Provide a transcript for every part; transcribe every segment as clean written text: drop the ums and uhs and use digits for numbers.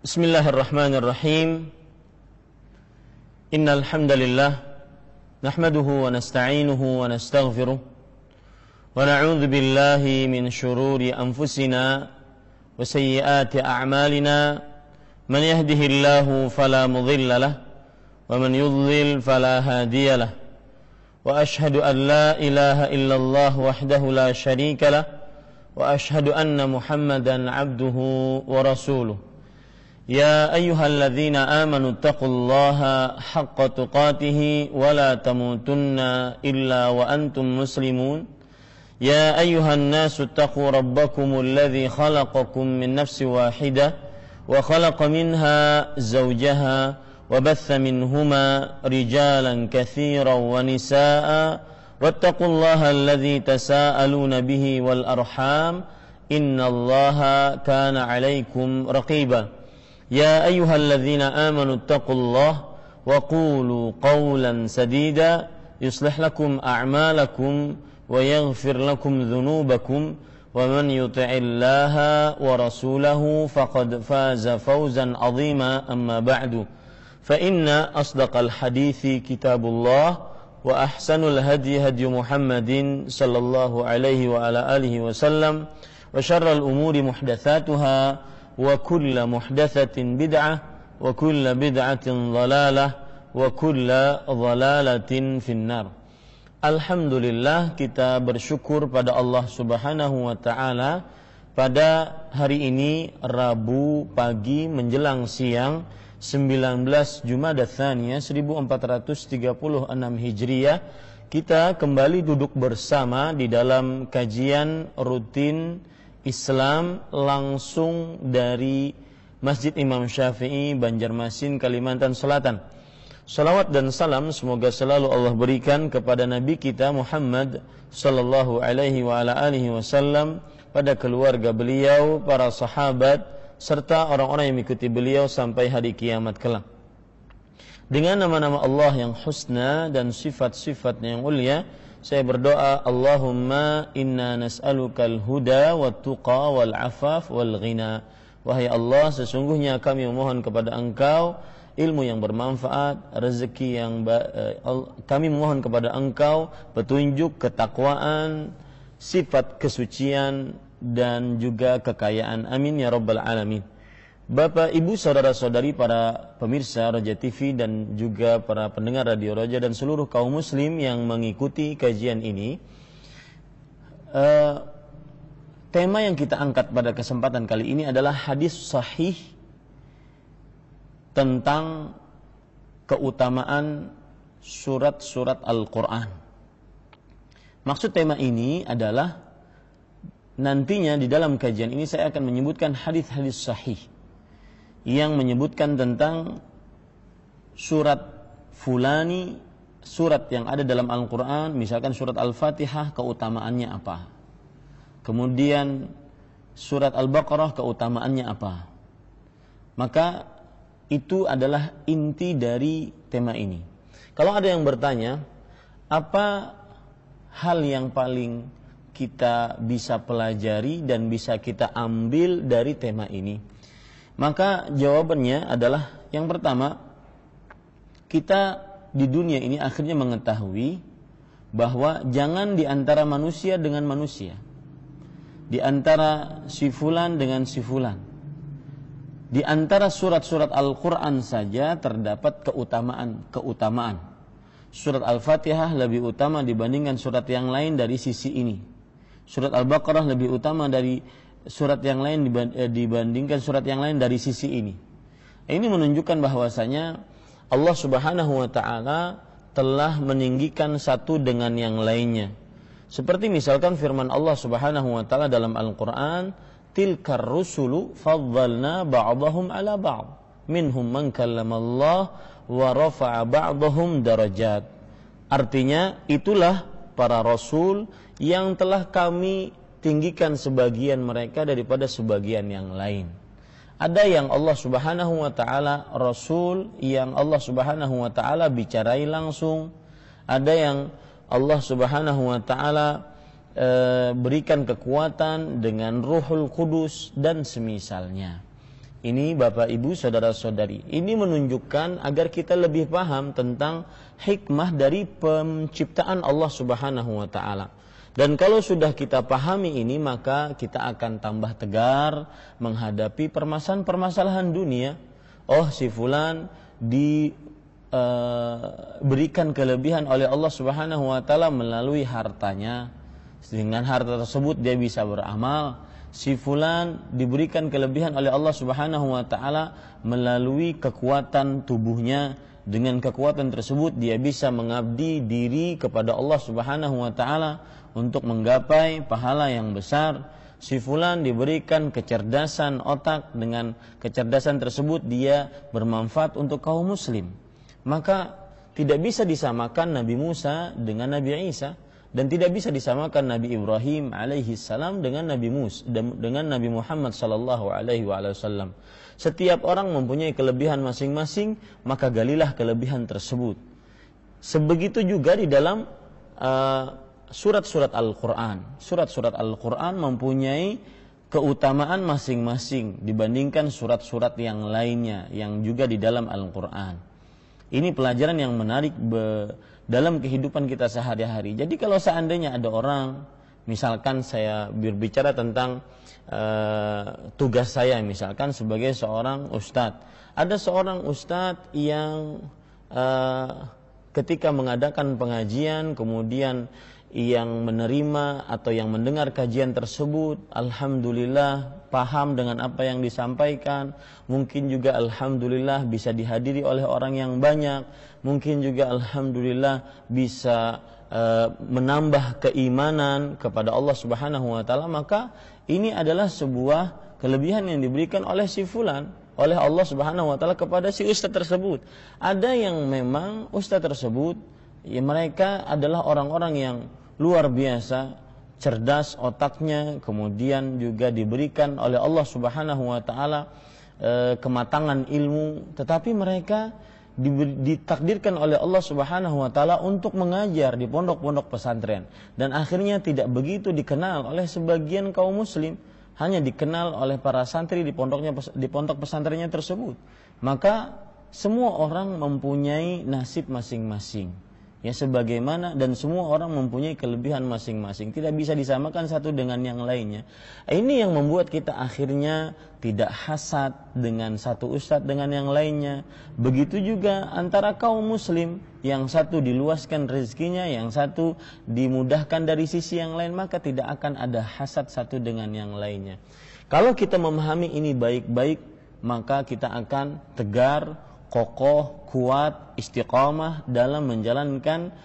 Bismillahirrahmanirrahim. Innal hamdalillah nahmaduhu wa nasta'inuhu wa nastaghfiruh wa na'udzu billahi min shururi anfusina wa sayyiati a'malina. Man yahdihillahu fala mudilla lahu wa man yudlil fala hadiya lahu. Wa ashhadu an la ilaha illallah wahdahu la syarika lahu wa ashhadu anna Muhammadan 'abduhu wa rasuluh. يا أيها الذين آمنوا اتقوا الله حق تقاته ولا تموتن إلا وأنتم مسلمون. يا أيها الناس اتقوا ربكم الذي خلقكم من نفس واحدة وخلق منها زوجها وبث منهما رجالا كثيرا ونساء واتقوا الله الذي تساءلون به والأرحام إن الله كان عليكم رقيبا. يا أيها الذين آمنوا اتقوا الله وقولوا قولا سديدا يصلح لكم أعمالكم ويغفر لكم ذنوبكم ومن يطع الله ورسوله فقد فاز فوزا عظيما. أما بعد فإن أصدق الحديث كتاب الله وأحسن الهدي هدي محمد صلى الله عليه وعلى آله وسلم وشر الأمور محدثاتها وكل محدثة بدعة وكل بدعة ضلالة وكل ضلالة في النار. Alhamdulillah, kita bersyukur pada Allah Subhanahu wa taala pada hari ini Rabu pagi menjelang siang 19 Jumada Tsaniyah 1436 Hijriah, kita kembali duduk bersama di dalam kajian rutin Islam langsung dari Masjid Imam Syafi'i, Banjarmasin, Kalimantan Selatan. Salawat dan salam semoga selalu Allah berikan kepada Nabi kita Muhammad sallallahu alaihi wa ala alihi wasallam, pada keluarga beliau, para sahabat, serta orang-orang yang mengikuti beliau sampai hari kiamat kelak. Dengan nama-nama Allah yang husna dan sifat-sifatnya yang mulia, saya berdoa, Allahumma inna nas'alukal huda wat tuqa wal afaf wal ghina. Wahai Allah, sesungguhnya kami memohon kepada Engkau ilmu yang bermanfaat, rezeki yang kami memohon kepada Engkau petunjuk, ketakwaan, sifat kesucian dan juga kekayaan. Amin ya rabbal alamin. Bapak, Ibu, saudara-saudari, para pemirsa Roja TV dan juga para pendengar Radio Roja dan seluruh kaum muslim yang mengikuti kajian ini, tema yang kita angkat pada kesempatan kali ini adalah hadis sahih tentang keutamaan surat-surat Al-Quran. Maksud tema ini adalah nantinya di dalam kajian ini saya akan menyebutkan hadis-hadis sahih yang menyebutkan tentang surat fulani, surat yang ada dalam Al-Quran, misalkan surat Al-Fatihah, keutamaannya apa. Kemudian surat Al-Baqarah, keutamaannya apa. Maka itu adalah inti dari tema ini. Kalau ada yang bertanya, apa hal yang paling kita bisa pelajari dan bisa kita ambil dari tema ini? Maka jawabannya adalah yang pertama, kita di dunia ini akhirnya mengetahui bahwa jangan di antara manusia dengan manusia, di antara si fulan dengan si fulan, di antara surat-surat Al-Quran saja terdapat keutamaan. Surat Al-Fatihah lebih utama dibandingkan surat yang lain dari sisi ini. Surat Al-Baqarah lebih utama dari surat yang lain dibandingkan surat yang lain dari sisi ini. Ini menunjukkan bahwasanya Allah Subhanahu wa taala telah meninggikan satu dengan yang lainnya. Seperti misalkan firman Allah Subhanahu wa taala dalam Al-Qur'an, tilkar rusulu faddalna ba'dahum ala ba'd minhum man kallamallah wa rafa'a ba'dahum darajat. Artinya, itulah para rasul yang telah kami tinggikan sebagian mereka daripada sebagian yang lain. Ada yang Allah Subhanahu wa taala, rasul yang Allah Subhanahu wa taala bicarai langsung, ada yang Allah Subhanahu wa taala berikan kekuatan dengan Ruhul Kudus dan semisalnya. Ini Bapak Ibu saudara-saudari, ini menunjukkan agar kita lebih paham tentang hikmah dari penciptaan Allah Subhanahu wa taala. Dan kalau sudah kita pahami ini, maka kita akan tambah tegar menghadapi permasalahan-permasalahan dunia. Oh, si fulan diberikan kelebihan oleh Allah Subhanahu wa taala melalui hartanya. Dengan harta tersebut dia bisa beramal. Si fulan diberikan kelebihan oleh Allah Subhanahu wa taala melalui kekuatan tubuhnya. Dengan kekuatan tersebut dia bisa mengabdi diri kepada Allah Subhanahu wa taala untuk menggapai pahala yang besar. Si fulan diberikan kecerdasan otak, dengan kecerdasan tersebut dia bermanfaat untuk kaum muslim. Maka tidak bisa disamakan Nabi Musa dengan Nabi Isa, dan tidak bisa disamakan Nabi Ibrahim alaihi salam dengan Nabi Muhammad sallallahu alaihi wasallam. Setiap orang mempunyai kelebihan masing-masing, maka galilah kelebihan tersebut. Sebegitu juga di dalam surat-surat Al-Quran. Surat-surat Al-Quran mempunyai keutamaan masing-masing dibandingkan surat-surat yang lainnya yang juga di dalam Al-Quran. Ini pelajaran yang menarik dalam kehidupan kita sehari-hari. Jadi kalau seandainya ada orang, misalkan saya berbicara tentang tugas saya, misalkan sebagai seorang ustadz. Ada seorang ustadz yang ketika mengadakan pengajian, kemudian yang menerima atau yang mendengar kajian tersebut, alhamdulillah paham dengan apa yang disampaikan, mungkin juga alhamdulillah bisa dihadiri oleh orang yang banyak, mungkin juga alhamdulillah bisa menambah keimanan kepada Allah Subhanahu wa taala, maka ini adalah sebuah kelebihan yang diberikan oleh si fulan, oleh Allah Subhanahu wa taala kepada si ustaz tersebut. Ada yang memang ustaz tersebut ya, mereka adalah orang-orang yang luar biasa, cerdas otaknya, kemudian juga diberikan oleh Allah Subhanahu wa taala kematangan ilmu, tetapi mereka ditakdirkan oleh Allah Subhanahu wa taala untuk mengajar di pondok-pondok pesantren, dan akhirnya tidak begitu dikenal oleh sebagian kaum muslim, hanya dikenal oleh para santri di pondok pesantrennya tersebut. Maka semua orang mempunyai nasib masing-masing. Ya, sebagaimana dan semua orang mempunyai kelebihan masing-masing, tidak bisa disamakan satu dengan yang lainnya. Ini yang membuat kita akhirnya tidak hasad dengan satu ustadz dengan yang lainnya. Begitu juga antara kaum muslim, yang satu diluaskan rezekinya, yang satu dimudahkan dari sisi yang lain, maka tidak akan ada hasad satu dengan yang lainnya. Kalau kita memahami ini baik-baik, maka kita akan tegar, kokoh, kuat, istiqamah dalam menjalankan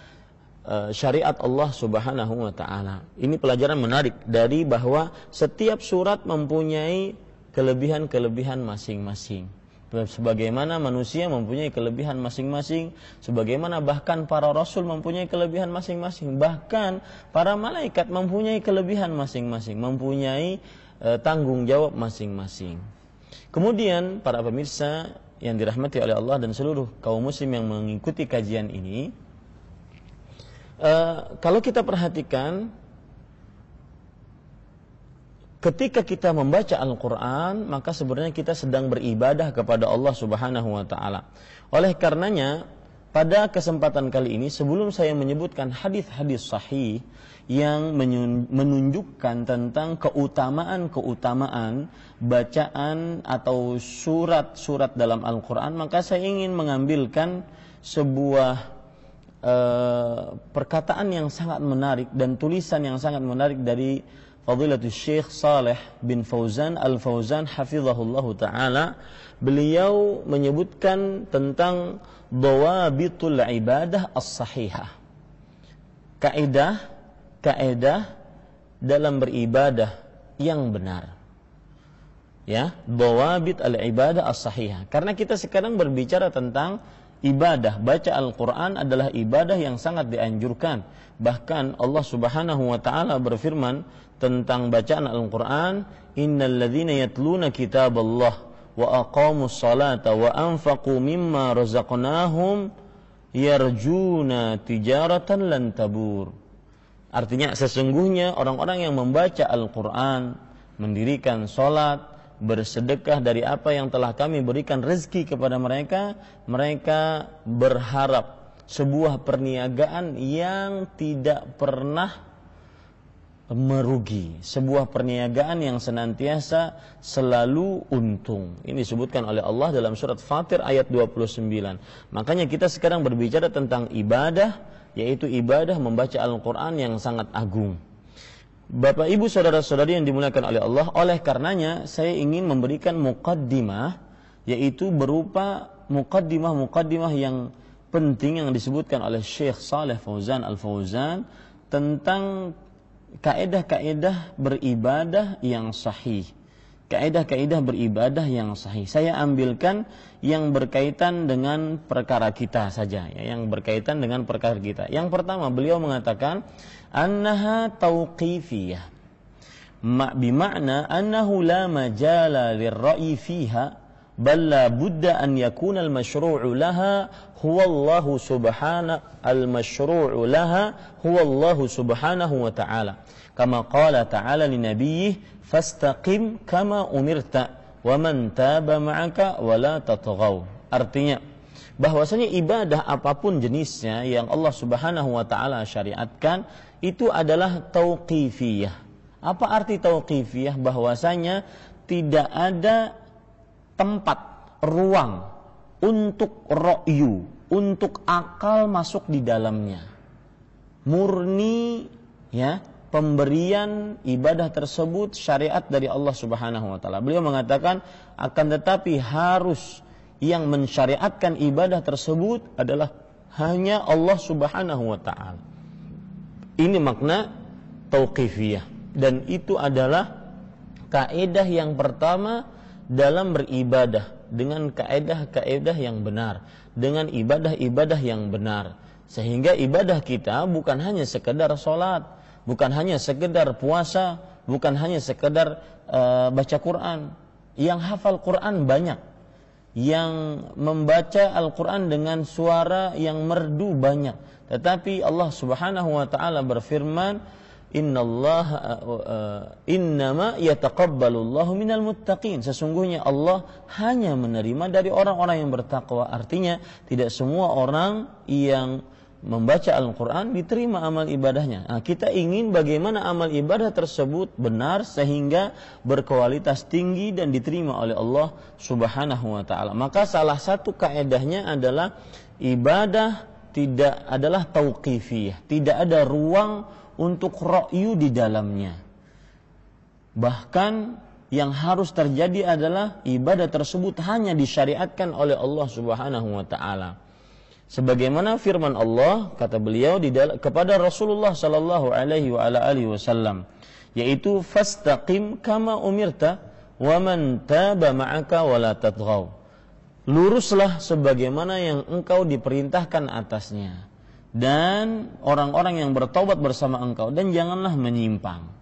syariat Allah Subhanahu wa taala. Ini pelajaran menarik dari bahwa setiap surat mempunyai kelebihan-kelebihan masing-masing. Sebagaimana manusia mempunyai kelebihan masing-masing, sebagaimana bahkan para rasul mempunyai kelebihan masing-masing, bahkan para malaikat mempunyai kelebihan masing-masing, mempunyai tanggung jawab masing-masing. Kemudian para pemirsa yang dirahmati oleh Allah dan seluruh kaum muslim yang mengikuti kajian ini, kalau kita perhatikan, ketika kita membaca Al-Quran, maka sebenarnya kita sedang beribadah kepada Allah Subhanahu wa ta'ala. Oleh karenanya, pada kesempatan kali ini, sebelum saya menyebutkan hadis-hadis sahih yang menunjukkan tentang keutamaan bacaan atau surat-surat dalam Al-Quran, maka saya ingin mengambilkan sebuah perkataan yang sangat menarik dan tulisan yang sangat menarik dari Fadilatul Syekh Saleh bin Fauzan Al-Fauzan hafizahullahu ta'ala. Beliau menyebutkan tentang dawabitul ibadah as-sahihah, kaidah dalam beribadah yang benar. Ya, dawabit al-ibadah as-sahihah. Karena kita sekarang berbicara tentang ibadah, baca Al-Quran adalah ibadah yang sangat dianjurkan. Bahkan Allah Subhanahu wa ta'ala berfirman tentang bacaan Al-Quran, innal ladzina yatluna kitaballah wa aqamus salata wa anfaqu mimma razaqnahum yarjuna tijaratan lan tabur. Artinya sesungguhnya orang-orang yang membaca Al-Quran, mendirikan salat bersedekah dari apa yang telah kami berikan rezeki kepada mereka, mereka berharap sebuah perniagaan yang tidak pernah merugi, sebuah perniagaan yang senantiasa selalu untung. Ini disebutkan oleh Allah dalam surat Fatir ayat 29. Makanya kita sekarang berbicara tentang ibadah, yaitu ibadah membaca Al-Quran yang sangat agung. Bapak Ibu saudara-saudari yang dimuliakan oleh Allah, oleh karenanya saya ingin memberikan muqaddimah, yaitu berupa muqaddimah yang penting yang disebutkan oleh Syekh Shalih Fauzan Al-Fauzan tentang kaedah-kaedah beribadah yang sahih. Kaedah-kaedah beribadah yang sahih. Saya ambilkan yang berkaitan dengan perkara kita saja, ya, yang berkaitan dengan perkara kita. Yang pertama, beliau mengatakan annaha tauqifiyah. Bima'na annahu la majala lirra'i fiha bal la budda an yakuna al-mashru'u laha huwa Allah subhanahu al-mashru'u laha huwa Allah subhanahu wa ta'ala kama qala ta'ala li nabiyhi fastaqim kama umirta wa man taba ma'aka wa la tatghaw. Artinya bahwasanya ibadah apapun jenisnya yang Allah subhanahu wa ta'ala syariatkan itu adalah tauqifiyah. Apa arti tauqifiyah? Bahwasanya tidak ada tempat, ruang untuk ra'yu, untuk akal masuk di dalamnya. Murni, ya, pemberian ibadah tersebut syariat dari Allah Subhanahu wa taala. Beliau mengatakan akan tetapi harus yang mensyariatkan ibadah tersebut adalah hanya Allah Subhanahu wa taala. Ini makna tauqifiyah, dan itu adalah kaidah yang pertama dalam beribadah, dengan kaedah-kaedah yang benar, dengan ibadah-ibadah yang benar. Sehingga ibadah kita bukan hanya sekedar sholat, bukan hanya sekedar puasa, bukan hanya sekedar baca Quran. Yang hafal Quran banyak, yang membaca Al-Quran dengan suara yang merdu banyak. Tetapi Allah Subhanahu wa ta'ala berfirman, innama yataqabbalullahu minal muttaqin. Sesungguhnya Allah hanya menerima dari orang-orang yang bertakwa. Artinya tidak semua orang yang membaca Al-Quran diterima amal ibadahnya. Nah, kita ingin bagaimana amal ibadah tersebut benar sehingga berkualitas tinggi dan diterima oleh Allah Subhanahu wa ta'ala. Maka salah satu kaedahnya adalah ibadah tidak adalah tauqifiyah, tidak ada ruang untuk ra'yu di dalamnya. Bahkan yang harus terjadi adalah ibadah tersebut hanya disyariatkan oleh Allah Subhanahu wa ta'ala. Sebagaimana firman Allah, kata beliau kepada Rasulullah sallallahu alaihi wasallam, yaitu fastaqim kama umirta wa man taba ma'aka wa la tatghaw. Luruslah sebagaimana yang engkau diperintahkan atasnya, dan orang-orang yang bertaubat bersama engkau, dan janganlah menyimpang.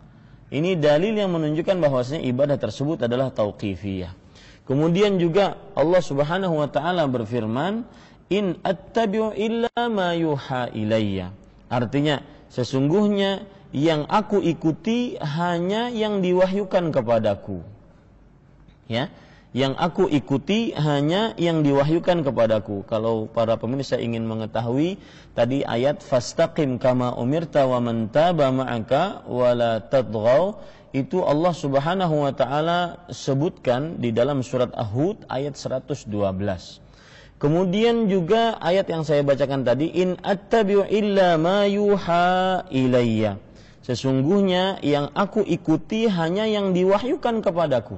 Ini dalil yang menunjukkan bahwasanya ibadah tersebut adalah tauqifiyah. Kemudian juga Allah Subhanahu wa taala berfirman, in attabi'u illa ma yuha ilayya. Artinya sesungguhnya yang aku ikuti hanya yang diwahyukan kepadaku. Ya, yang aku ikuti hanya yang diwahyukan kepadaku. Kalau para pemirsa ingin mengetahui tadi ayat fastaqim kama umirta wa man taba ma'aka wa la tatghaw, itu Allah Subhanahu wa taala sebutkan di dalam surat Hud ayat 112. Kemudian juga ayat yang saya bacakan tadi, in attabi'u illa ma yuha ilayya. Sesungguhnya yang aku ikuti hanya yang diwahyukan kepadaku.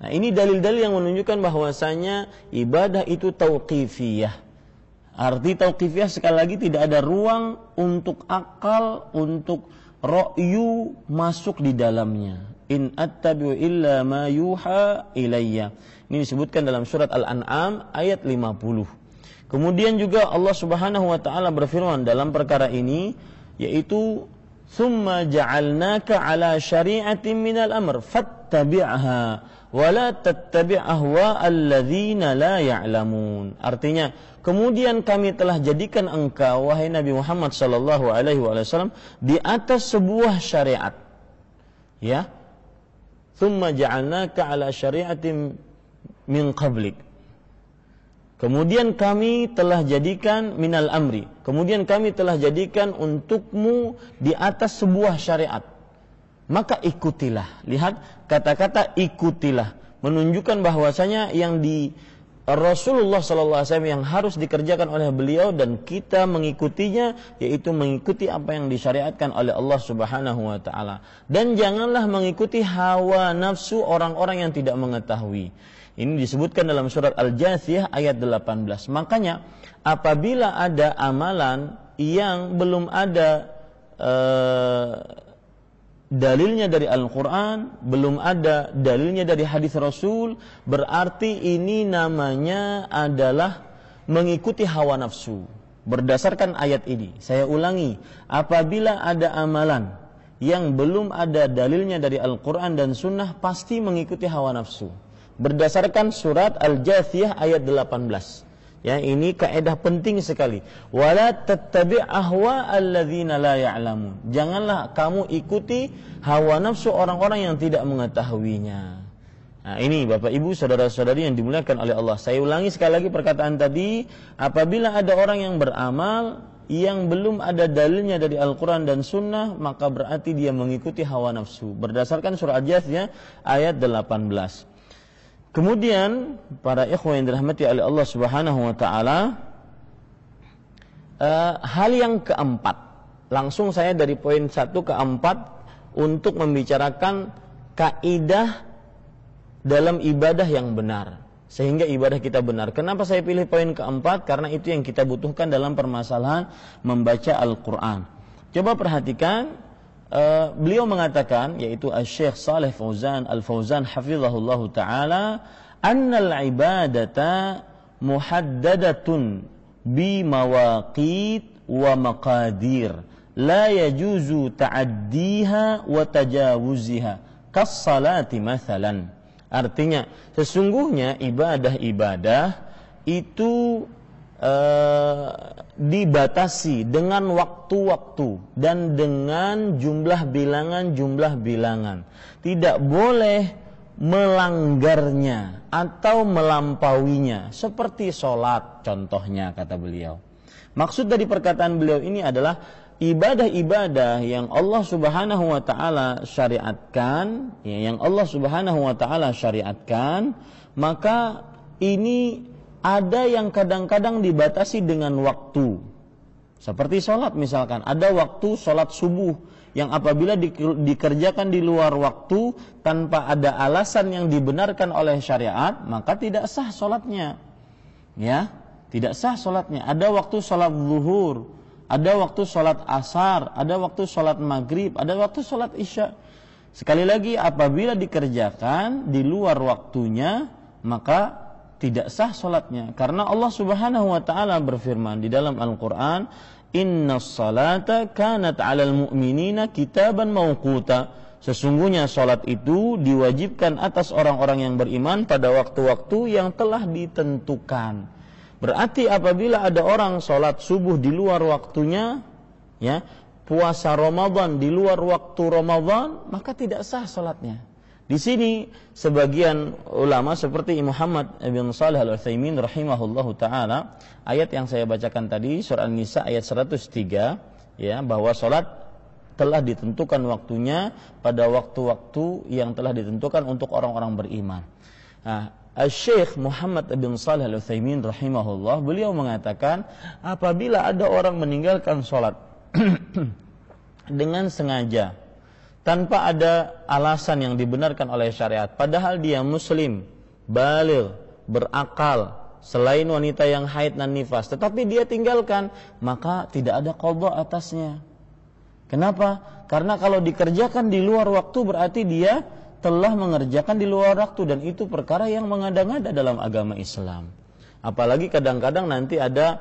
Nah, ini dalil-dalil yang menunjukkan bahwasanya ibadah itu tauqifiyah. Arti tauqifiyah sekali lagi tidak ada ruang untuk akal, untuk ra'yu masuk di dalamnya. In attabi'u illa ma yuha ilayya. Ini disebutkan dalam surat Al-An'am ayat 50. Kemudian juga Allah Subhanahu wa taala berfirman dalam perkara ini, yaitu summa ja'alnaka ala syari'atin minal amr fattabi'ha wa la tattabi' ahwa'al ladzina la ya'lamun. Artinya, kemudian kami telah jadikan engkau wahai Nabi Muhammad sallallahu alaihi wasallam di atas sebuah syariat. Ya. thumma ja'alnaka 'ala syari'atin min qablik. Kemudian kami telah jadikan minal amri. Kemudian kami telah jadikan untukmu di atas sebuah syariat. Maka ikutilah. Lihat kata-kata ikutilah menunjukkan bahwasanya yang di Rasulullah SAW yang harus dikerjakan oleh beliau dan kita mengikutinya, yaitu mengikuti apa yang disyariatkan oleh Allah Subhanahu wa taala. Dan janganlah mengikuti hawa nafsu orang-orang yang tidak mengetahui. Ini disebutkan dalam surat Al-Jathiyah ayat 18. Makanya apabila ada amalan yang belum ada dalilnya dari Al-Quran, belum ada dalilnya dari hadis Rasul, berarti ini namanya adalah mengikuti hawa nafsu. Berdasarkan ayat ini, saya ulangi, apabila ada amalan yang belum ada dalilnya dari Al-Quran dan Sunnah, pasti mengikuti hawa nafsu. Berdasarkan surat Al-Jathiyah ayat 18. Ya, ini kaidah penting sekali. Wala tattabi' ahwa alladzina la ya'lamun. Janganlah kamu ikuti hawa nafsu orang-orang yang tidak mengetahuinya. Nah, ini Bapak Ibu, saudara-saudari yang dimuliakan oleh Allah. Saya ulangi sekali lagi perkataan tadi, apabila ada orang yang beramal yang belum ada dalilnya dari Al-Quran dan Sunnah, maka berarti dia mengikuti hawa nafsu. Berdasarkan surah Al-Jathiyah ayat 18. Kemudian para ikhwan yang dirahmati oleh Allah Subhanahu wa taala, hal yang keempat, langsung saya dari poin 1 ke 4 untuk membicarakan kaidah dalam ibadah yang benar, sehingga ibadah kita benar. Kenapa saya pilih poin keempat? Karena itu yang kita butuhkan dalam permasalahan membaca Al-Quran. Coba perhatikan, beliau mengatakan, yaitu Asy-Syaikh Shalih Fauzan Al-Fauzan hafizahullahu taala, annal ibadata muhaddadatun bi mawaqit wa maqadir la yajuzu ta'addiha wa tajawuziha kas salati mathalan. Artinya sesungguhnya ibadah-ibadah itu dibatasi dengan waktu-waktu dan dengan jumlah bilangan. Tidak boleh melanggarnya atau melampauinya, seperti sholat contohnya, kata beliau. Maksud dari perkataan beliau ini adalah ibadah-ibadah yang Allah Subhanahu wa taala syariatkan, yang Allah Subhanahu wa taala syariatkan, maka ini ada yang kadang-kadang dibatasi dengan waktu. Seperti sholat misalkan, ada waktu sholat subuh yang apabila dikerjakan di luar waktu tanpa ada alasan yang dibenarkan oleh syariat, maka tidak sah sholatnya. Ya, tidak sah sholatnya. Ada waktu sholat zuhur, ada waktu sholat asar, ada waktu sholat maghrib, ada waktu sholat isya. Sekali lagi, apabila dikerjakan di luar waktunya, maka tidak sah sholatnya. Karena Allah Subhanahu wa ta'ala berfirman di dalam Al-Quran, innas salata kanat 'alal mu'minina kitaban mawquta. Sesungguhnya sholat itu diwajibkan atas orang-orang yang beriman pada waktu-waktu yang telah ditentukan. Berarti apabila ada orang sholat subuh di luar waktunya, ya, puasa Ramadan di luar waktu Ramadan, maka tidak sah sholatnya. Di sini sebagian ulama seperti Muhammad bin Shalih Al-Utsaimin rahimahullahu taala, ayat yang saya bacakan tadi surah An-Nisa ayat 103, ya, bahwa salat telah ditentukan waktunya pada waktu-waktu yang telah ditentukan untuk orang-orang beriman. Nah, Asy-Syaikh Muhammad bin Shalih Al-Utsaimin rahimahullah, beliau mengatakan apabila ada orang meninggalkan salat dengan sengaja tanpa ada alasan yang dibenarkan oleh syariat, padahal dia muslim, baligh, berakal, selain wanita yang haid dan nifas, tetapi dia tinggalkan, maka tidak ada qadha atasnya. Kenapa? Karena kalau dikerjakan di luar waktu berarti dia telah mengerjakan di luar waktu, dan itu perkara yang mengada-ngada dalam agama Islam. Apalagi kadang-kadang nanti ada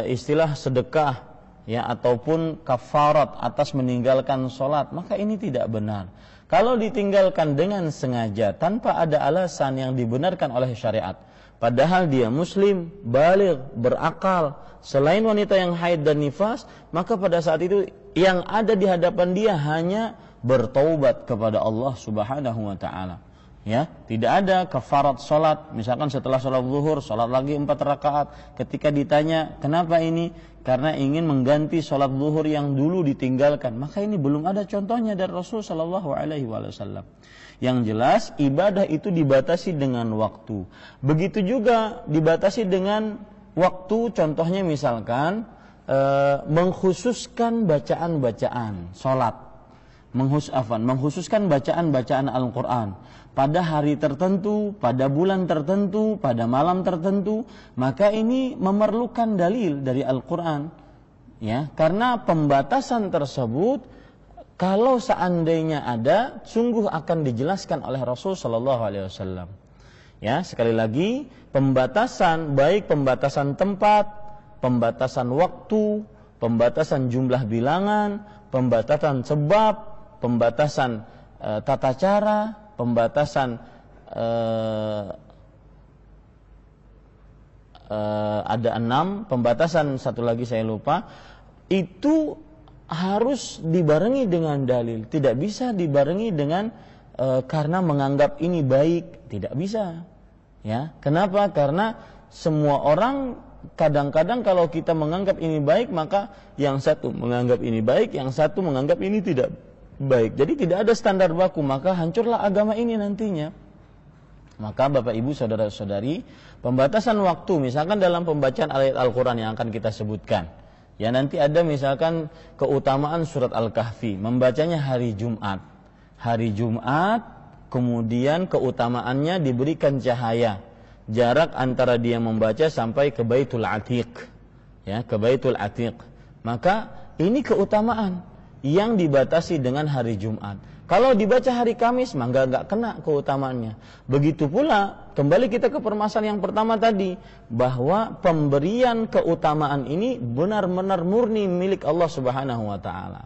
istilah sedekah, ya, ataupun kafarat atas meninggalkan sholat, maka ini tidak benar. Kalau ditinggalkan dengan sengaja tanpa ada alasan yang dibenarkan oleh syariat, padahal dia muslim, baligh, berakal, selain wanita yang haid dan nifas, maka pada saat itu yang ada di hadapan dia hanya bertaubat kepada Allah Subhanahu wa taala. Ya, tidak ada kafarat salat. Misalkan setelah salat zuhur salat lagi 4 rakaat. Ketika ditanya, "Kenapa ini?" Karena ingin mengganti salat zuhur yang dulu ditinggalkan. Maka ini belum ada contohnya dari Rasul sallallahu alaihi wasallam. Yang jelas ibadah itu dibatasi dengan waktu. Begitu juga dibatasi dengan waktu, contohnya misalkan mengkhususkan bacaan-bacaan salat. Mengkhususkan bacaan-bacaan Al-Quran pada hari tertentu, pada bulan tertentu, pada malam tertentu, maka ini memerlukan dalil dari Al-Quran, ya, karena pembatasan tersebut kalau seandainya ada, sungguh akan dijelaskan oleh Rasul Sallallahu Alaihi Wasallam. Ya, sekali lagi pembatasan, baik pembatasan tempat, pembatasan waktu, pembatasan jumlah bilangan, pembatasan sebab, pembatasan tata cara, pembatasan ada 6, pembatasan satu lagi saya lupa, itu harus dibarengi dengan dalil. Tidak bisa dibarengi dengan karena menganggap ini baik, tidak bisa. Ya, kenapa? Karena semua orang kadang-kadang kalau kita menganggap ini baik, maka yang satu menganggap ini baik, yang satu menganggap ini tidak baik. Jadi tidak ada standar baku, maka hancurlah agama ini nantinya. Maka Bapak Ibu saudara-saudari, pembatasan waktu misalkan dalam pembacaan ayat Al-Quran yang akan kita sebutkan. Ya, nanti ada misalkan keutamaan surat Al-Kahfi, membacanya hari Jumat. Hari Jumat, kemudian keutamaannya diberikan cahaya. Jarak antara dia membaca sampai ke Baitul Atiq. Ya, ke Baitul Atiq. Maka ini keutamaan yang dibatasi dengan hari Jumat. Kalau dibaca hari Kamis, maka nggak kena keutamaannya. Begitu pula, kembali kita ke permasalahan yang pertama tadi, bahwa pemberian keutamaan ini benar-benar murni milik Allah Subhanahu wa taala.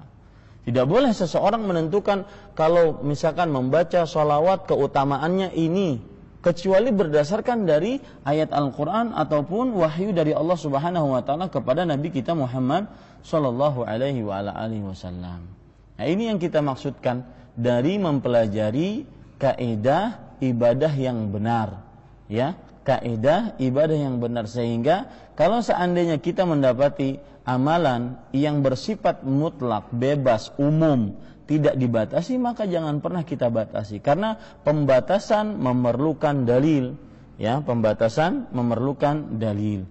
Tidak boleh seseorang menentukan kalau misalkan membaca sholawat keutamaannya ini, kecuali berdasarkan dari ayat Al-Quran ataupun wahyu dari Allah Subhanahu wa taala kepada Nabi kita Muhammad sallallahu alaihi wa ala alihi wasallam. Nah, ini yang kita maksudkan dari mempelajari kaidah ibadah yang benar, ya, kaidah ibadah yang benar, sehingga kalau seandainya kita mendapati amalan yang bersifat mutlak, bebas, umum, tidak dibatasi, maka jangan pernah kita batasi, karena pembatasan memerlukan dalil, ya, pembatasan memerlukan dalil.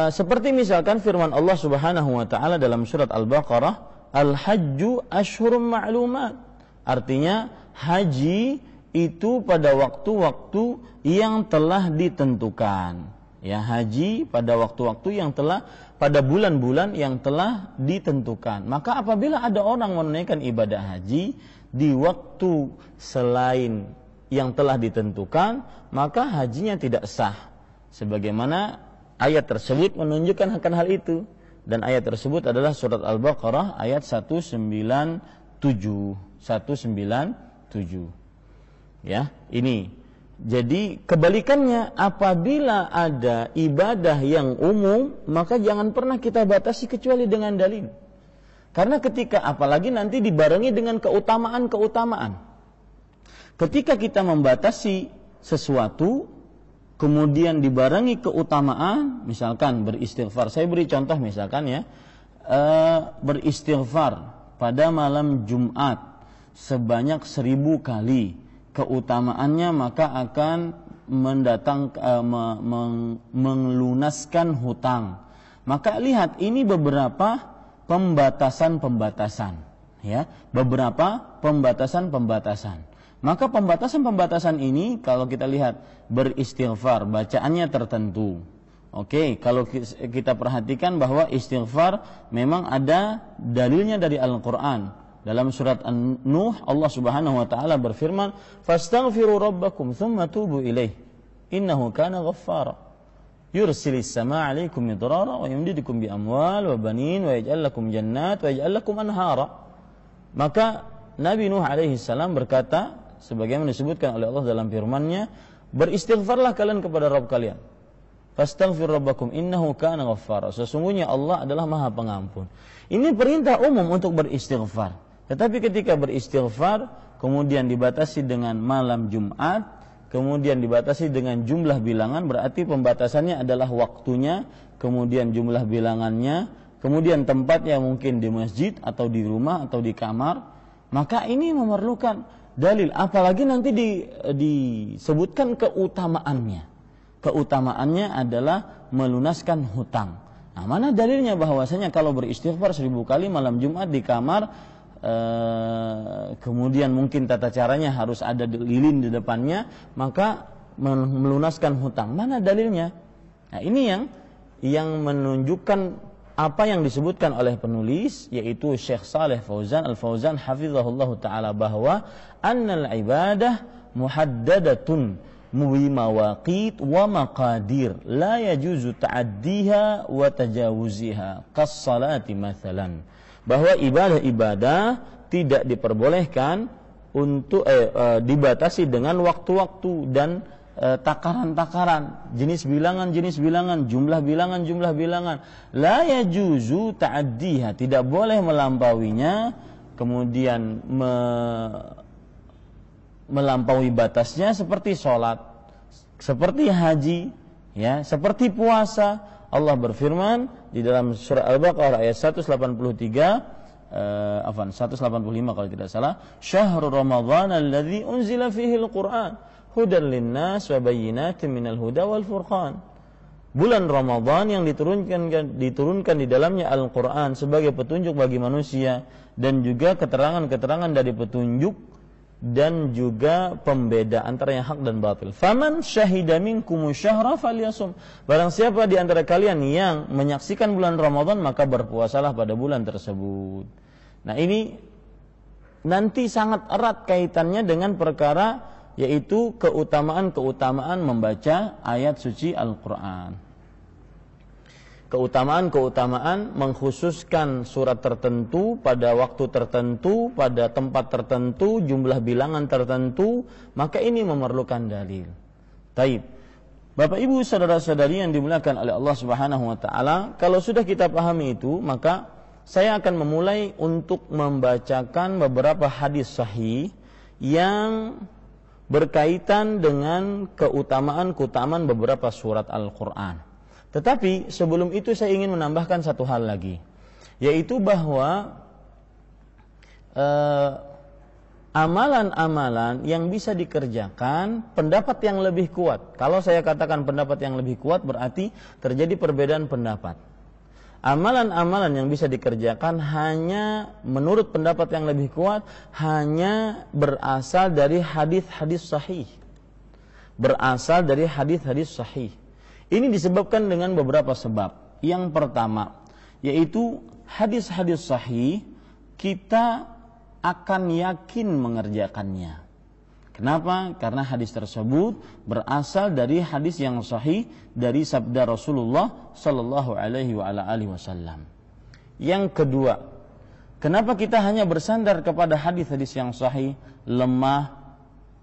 Seperti misalkan firman Allah Subhanahu wa taala dalam surat Al-Baqarah, Al-Hajju Ashhurum Ma'lumat. Artinya haji itu pada waktu-waktu yang telah ditentukan. Ya, haji pada waktu-waktu yang telah, pada bulan-bulan yang telah ditentukan. Maka apabila ada orang menunaikan ibadah haji di waktu selain yang telah ditentukan, maka hajinya tidak sah. Sebagaimana ayat tersebut menunjukkan akan hal itu, dan ayat tersebut adalah surat Al-Baqarah ayat 197. Ya, ini. Jadi kebalikannya, apabila ada ibadah yang umum, maka jangan pernah kita batasi kecuali dengan dalil. Karena ketika, apalagi nanti dibarengi dengan keutamaan-keutamaan. Ketika kita membatasi sesuatu, kemudian dibarengi keutamaan, misalkan beristighfar. Saya beri contoh misalkan, ya, beristighfar pada malam Jumat sebanyak 1000 kali. Keutamaannya maka akan melunaskan hutang. Maka lihat, ini beberapa pembatasan-pembatasan, ya, beberapa pembatasan-pembatasan. Maka pembatasan-pembatasan ini kalau kita lihat, beristighfar bacaannya tertentu. Oke, kalau kita perhatikan bahwa istighfar memang ada dalilnya dari Al-Qur'an. Dalam surat An-Nuh Allah Subhanahu wa taala berfirman, "Fastaghfiru rabbakum tsumma tubu ilaih. Innahu kana ghaffara. Yursilis samaa'a 'alaikum midrara wa yumdidukum bi amwal wa banin wa yaj'al lakum jannat wa yaj'al lakum anhara." Maka Nabi Nuh alaihi salam berkata, sebagaimana disebutkan oleh Allah dalam firman-Nya, beristighfarlah kalian kepada Rabb kalian. fastaghfir rabbakum innahu kana ghaffara. Sesungguhnya Allah adalah Maha Pengampun. Ini perintah umum untuk beristighfar. Tetapi ketika beristighfar kemudian dibatasi dengan malam Jumat, kemudian dibatasi dengan jumlah bilangan, berarti pembatasannya adalah waktunya, kemudian jumlah bilangannya, kemudian tempatnya mungkin di masjid atau di rumah atau di kamar, maka ini memerlukan dalil. Apalagi nanti disebutkan keutamaannya. Keutamaannya adalah melunaskan hutang. Nah, mana dalilnya bahwasanya kalau beristighfar 1000 kali malam Jumat di kamar, kemudian mungkin tata caranya harus ada lilin di depannya, maka melunaskan hutang. Mana dalilnya? Nah, ini yang menunjukkan apa yang disebutkan oleh penulis, yaitu Syekh Saleh Fauzan Al-Fauzan hafizahullah ta'ala, bahwa annal ibadah muhaddadatun bimawaqit wa maqadir la yajuzu ta'addiha wa tajawuziha kas-salati mathalan. Bahwa ibadah-ibadah tidak diperbolehkan untuk dibatasi dengan waktu-waktu dan takaran-takaran, jenis bilangan, jumlah bilangan. La yajuzu ta'addiha, tidak boleh melampauinya, kemudian melampaui batasnya, seperti sholat, seperti haji, ya, seperti puasa. Allah berfirman di dalam surah Al-Baqarah ayat 185 kalau tidak salah, syahrul ramadhan alladzi unzila fihi al-Qur'an hudan linnas wa bayyinatin minal huda wal furqan. Bulan Ramadan yang diturunkan di dalamnya Al-Qur'an sebagai petunjuk bagi manusia dan juga keterangan-keterangan dari petunjuk dan juga pembeda antara yang hak dan batil. Faman syahida minkumus syahra falyasum. Barang siapa di antara kalian yang menyaksikan bulan Ramadan, maka berpuasalah pada bulan tersebut. Nah, ini nanti sangat erat kaitannya dengan perkara, yaitu keutamaan membaca ayat suci Al-Qur'an. Keutamaan mengkhususkan surat tertentu pada waktu tertentu, pada tempat tertentu, jumlah bilangan tertentu, maka ini memerlukan dalil. Taib. Bapak Ibu saudara-saudari yang dimuliakan oleh Allah Subhanahu wa taala, kalau sudah kita pahami itu, maka saya akan memulai untuk membacakan beberapa hadis sahih yang berkaitan dengan keutamaan beberapa surat Al-Qur'an. Tetapi sebelum itu saya ingin menambahkan satu hal lagi, yaitu bahwa amalan-amalan yang bisa dikerjakan pendapat yang lebih kuat. Kalau saya katakan pendapat yang lebih kuat, berarti terjadi perbedaan pendapat. Amalan-amalan yang bisa dikerjakan hanya menurut pendapat yang lebih kuat, hanya berasal dari hadis-hadis sahih. Ini disebabkan dengan beberapa sebab. Yang pertama, yaitu hadis-hadis sahih kita akan yakin mengerjakannya. Kenapa? Karena hadis tersebut berasal dari hadis yang sahih dari sabda Rasulullah sallallahu alaihi wasallam. Yang kedua, kenapa kita hanya bersandar kepada hadis-hadis yang sahih, lemah,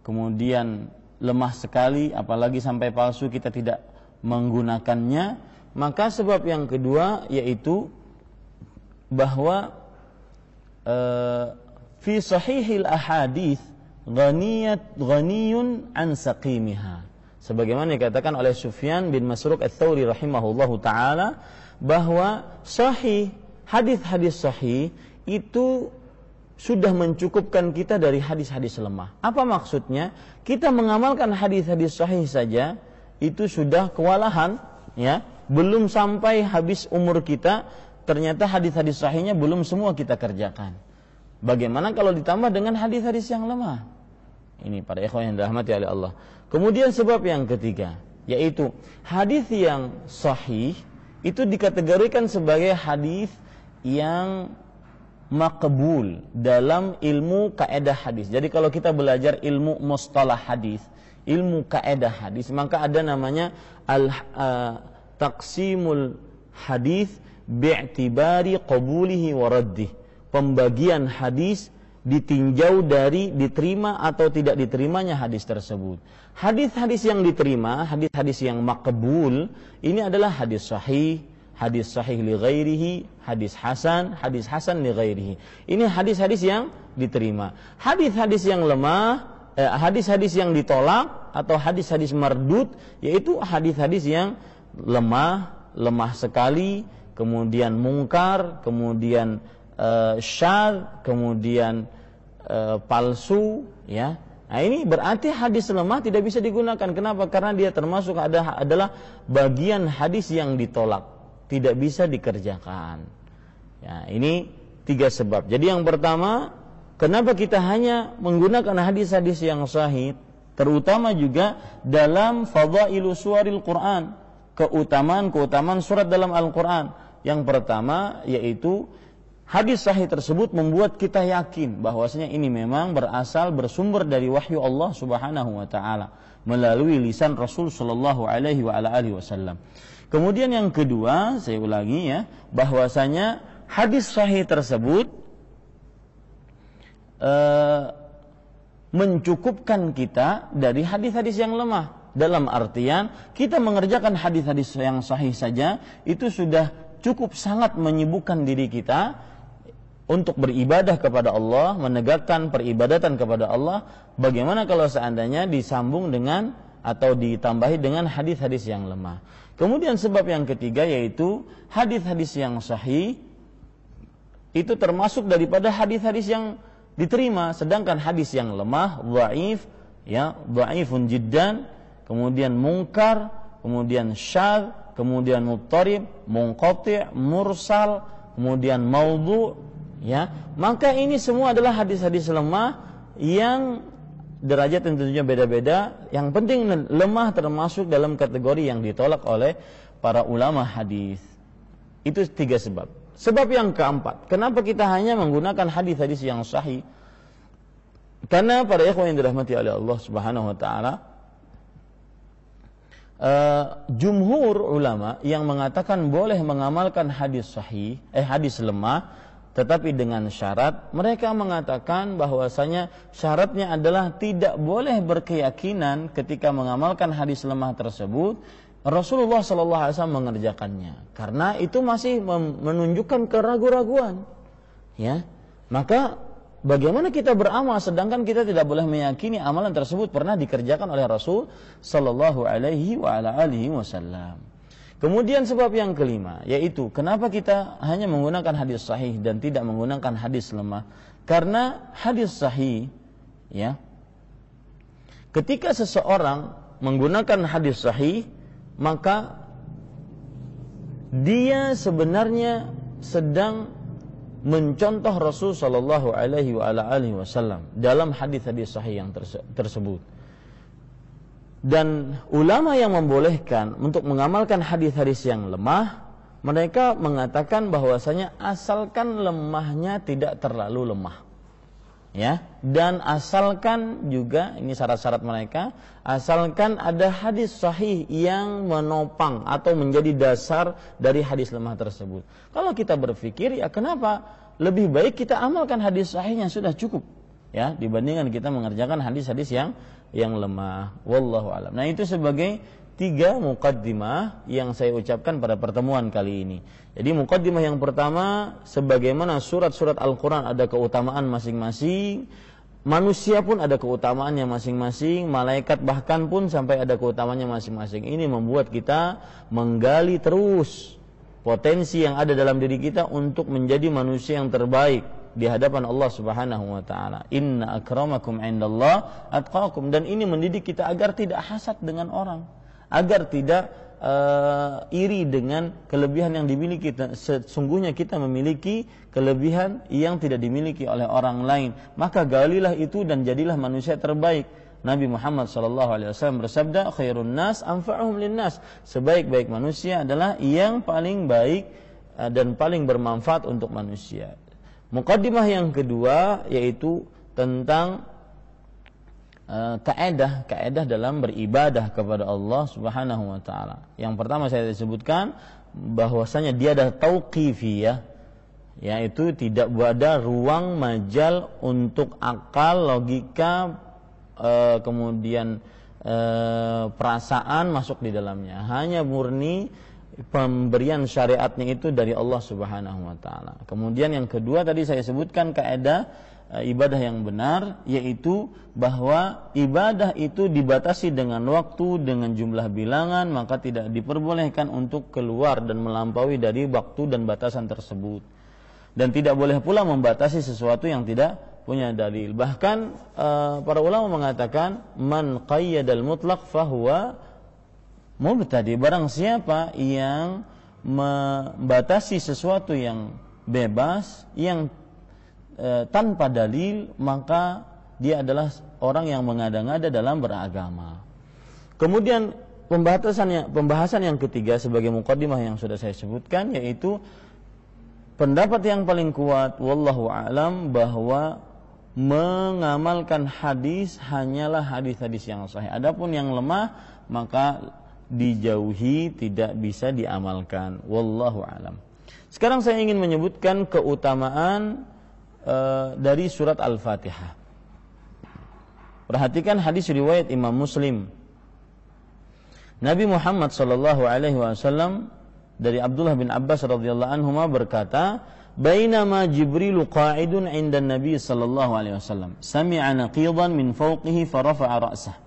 kemudian lemah sekali, apalagi sampai palsu kita tidak menggunakannya? Maka sebab yang kedua yaitu bahwa fi sahihil ahadits ghaniyun an saqimiha, sebagaimana dikatakan oleh Sufyan bin Masruq Ats-Tsauri rahimahullahu taala, bahwa sahih, hadis-hadis sahih itu sudah mencukupkan kita dari hadis-hadis lemah. Apa maksudnya? Kita mengamalkan hadis-hadis sahih saja itu sudah kewalahan, ya, belum sampai habis umur kita, ternyata hadis-hadis sahihnya belum semua kita kerjakan. Bagaimana kalau ditambah dengan hadis-hadis yang lemah? Ini para ikhwan yang dirahmati oleh Allah. Kemudian sebab yang ketiga, yaitu hadis yang sahih itu dikategorikan sebagai hadis yang maqbul dalam ilmu kaidah hadis. Jadi kalau kita belajar ilmu mustalah hadis, ilmu kaidah hadis, maka ada namanya taqsimul hadis bi'tibari qabulihi wa raddih. Pembagian hadis ditinjau dari diterima atau tidak diterimanya hadis tersebut. Hadis-hadis yang diterima, hadis-hadis yang maqbul, ini adalah hadis sahih li ghairihi, hadis hasan li ghairihi. Ini hadis-hadis yang diterima. Hadis-hadis yang lemah, hadis-hadis yang ditolak atau hadis-hadis mardud, yaitu hadis-hadis yang lemah sekali, kemudian mungkar, kemudian syadz, kemudian palsu, ya. Nah, ini berarti hadis lemah tidak bisa digunakan. Kenapa? Karena dia termasuk adalah bagian hadis yang ditolak, tidak bisa dikerjakan. Ya, ini 3 sebab. Jadi yang pertama, kenapa kita hanya menggunakan hadis-hadis yang sahih, terutama juga dalam fadhailu suwaril Quran, keutamaan surat dalam Al-Quran. Yang pertama yaitu hadis sahih tersebut membuat kita yakin bahwasanya ini memang bersumber dari wahyu Allah Subhanahu wa taala melalui lisan Rasul sallallahu alaihi wasallam. Kemudian yang kedua, saya ulangi ya, bahwasanya hadis sahih tersebut mencukupkan kita dari hadis-hadis yang lemah. Dalam artian kita mengerjakan hadis-hadis yang sahih saja itu sudah cukup sangat menyibukkan diri kita untuk beribadah kepada Allah, menegakkan peribadatan kepada Allah. Bagaimana kalau seandainya disambung dengan atau ditambahi dengan hadis-hadis yang lemah. Kemudian sebab yang ketiga yaitu hadis-hadis yang sahih itu termasuk daripada hadis-hadis yang diterima, sedangkan hadis yang lemah, dhaif, ya, dhaifun jiddan, kemudian mungkar, kemudian syadz, kemudian muttarib, munqati', mursal, kemudian maudhu', ya. Maka ini semua adalah hadis-hadis lemah yang derajat tentunya beda-beda. Yang penting lemah termasuk dalam kategori yang ditolak oleh para ulama hadis. Itu 3 sebab. Sebab yang keempat, kenapa kita hanya menggunakan hadis-hadis yang sahih? Karena para ikhwan yang dirahmati oleh Allah Subhanahu wa taala, jumhur ulama yang mengatakan boleh mengamalkan hadis sahih, hadis lemah, tetapi dengan syarat, mereka mengatakan bahwasanya syaratnya adalah tidak boleh berkeyakinan ketika mengamalkan hadis lemah tersebut Rasulullah SAW mengerjakannya, karena itu masih menunjukkan keraguan-raguan. Ya, maka bagaimana kita beramal sedangkan kita tidak boleh meyakini amalan tersebut pernah dikerjakan oleh Rasul Sallallahu Alaihi Wasallam. Kemudian sebab yang kelima yaitu kenapa kita hanya menggunakan hadis sahih dan tidak menggunakan hadis lemah? Karena hadis sahih, ya, ketika seseorang menggunakan hadis sahih, maka dia sebenarnya sedang mencontoh Rasul sallallahu alaihi wasallam dalam hadis-hadis sahih yang tersebut. Dan ulama yang membolehkan untuk mengamalkan hadis-hadis yang lemah, mereka mengatakan bahwasanya asalkan lemahnya tidak terlalu lemah. Ya, dan asalkan juga, ini syarat-syarat mereka, asalkan ada hadis sahih yang menopang atau menjadi dasar dari hadis lemah tersebut. Kalau kita berpikir, ya kenapa lebih baik kita amalkan hadis sahih yang sudah cukup, ya, dibandingkan kita mengerjakan hadis-hadis yang lemah. Wallahu a'lam. Nah, itu sebagai 3 muqaddimah yang saya ucapkan pada pertemuan kali ini. Jadi muqaddimah yang pertama, sebagaimana surat-surat Al-Quran ada keutamaan masing-masing, manusia pun ada keutamaannya masing-masing, malaikat bahkan pun sampai ada keutamaannya masing-masing. Ini membuat kita menggali terus potensi yang ada dalam diri kita untuk menjadi manusia yang terbaik di hadapan Allah Subhanahu wa taala. Inna akramakum indallah atqakum. Dan ini mendidik kita agar tidak hasad dengan orang, agar tidak iri dengan kelebihan yang dimiliki. Sesungguhnya kita memiliki kelebihan yang tidak dimiliki oleh orang lain. Maka galilah itu dan jadilah manusia terbaik. Nabi Muhammad SAW bersabda, khairun nas anfa'uhum linnas. Sebaik-baik manusia adalah yang paling baik dan paling bermanfaat untuk manusia. Muqaddimah yang kedua yaitu tentang kaidah dalam beribadah kepada Allah Subhanahu wa taala. Yang pertama saya sebutkan bahwasanya dia ada tauqifiyah, yaitu tidak ada ruang majal untuk akal, logika, kemudian perasaan masuk di dalamnya. Hanya murni pemberian syariatnya itu dari Allah Subhanahu wa taala. Kemudian yang kedua tadi saya sebutkan kaidah ibadah yang benar, yaitu bahwa ibadah itu dibatasi dengan waktu, dengan jumlah bilangan, maka tidak diperbolehkan untuk keluar dan melampaui dari waktu dan batasan tersebut. Dan tidak boleh pula membatasi sesuatu yang tidak punya dalil. Bahkan para ulama mengatakan man qayyadal mutlaq fahuwa mubtadi. Barang siapa yang membatasi sesuatu yang bebas, yang tanpa dalil, maka dia adalah orang yang mengada-ngada dalam beragama. Kemudian pembahasan yang ketiga sebagai muqaddimah yang sudah saya sebutkan, yaitu pendapat yang paling kuat wallahu a'lam bahwa mengamalkan hadis hanyalah hadis-hadis yang sahih. Adapun yang lemah maka dijauhi, tidak bisa diamalkan. Wallahu a'lam. Sekarang saya ingin menyebutkan keutamaan dari surat Al-Fatihah. Perhatikan hadis riwayat Imam Muslim. Nabi Muhammad sallallahu alaihi wasallam dari Abdullah bin Abbas radhiyallahu anhuma berkata, "Bainama Jibril qa'idun 'inda Nabi sallallahu alaihi wasallam, sami'a naqidan min fawqihi farafa'a ra'sah."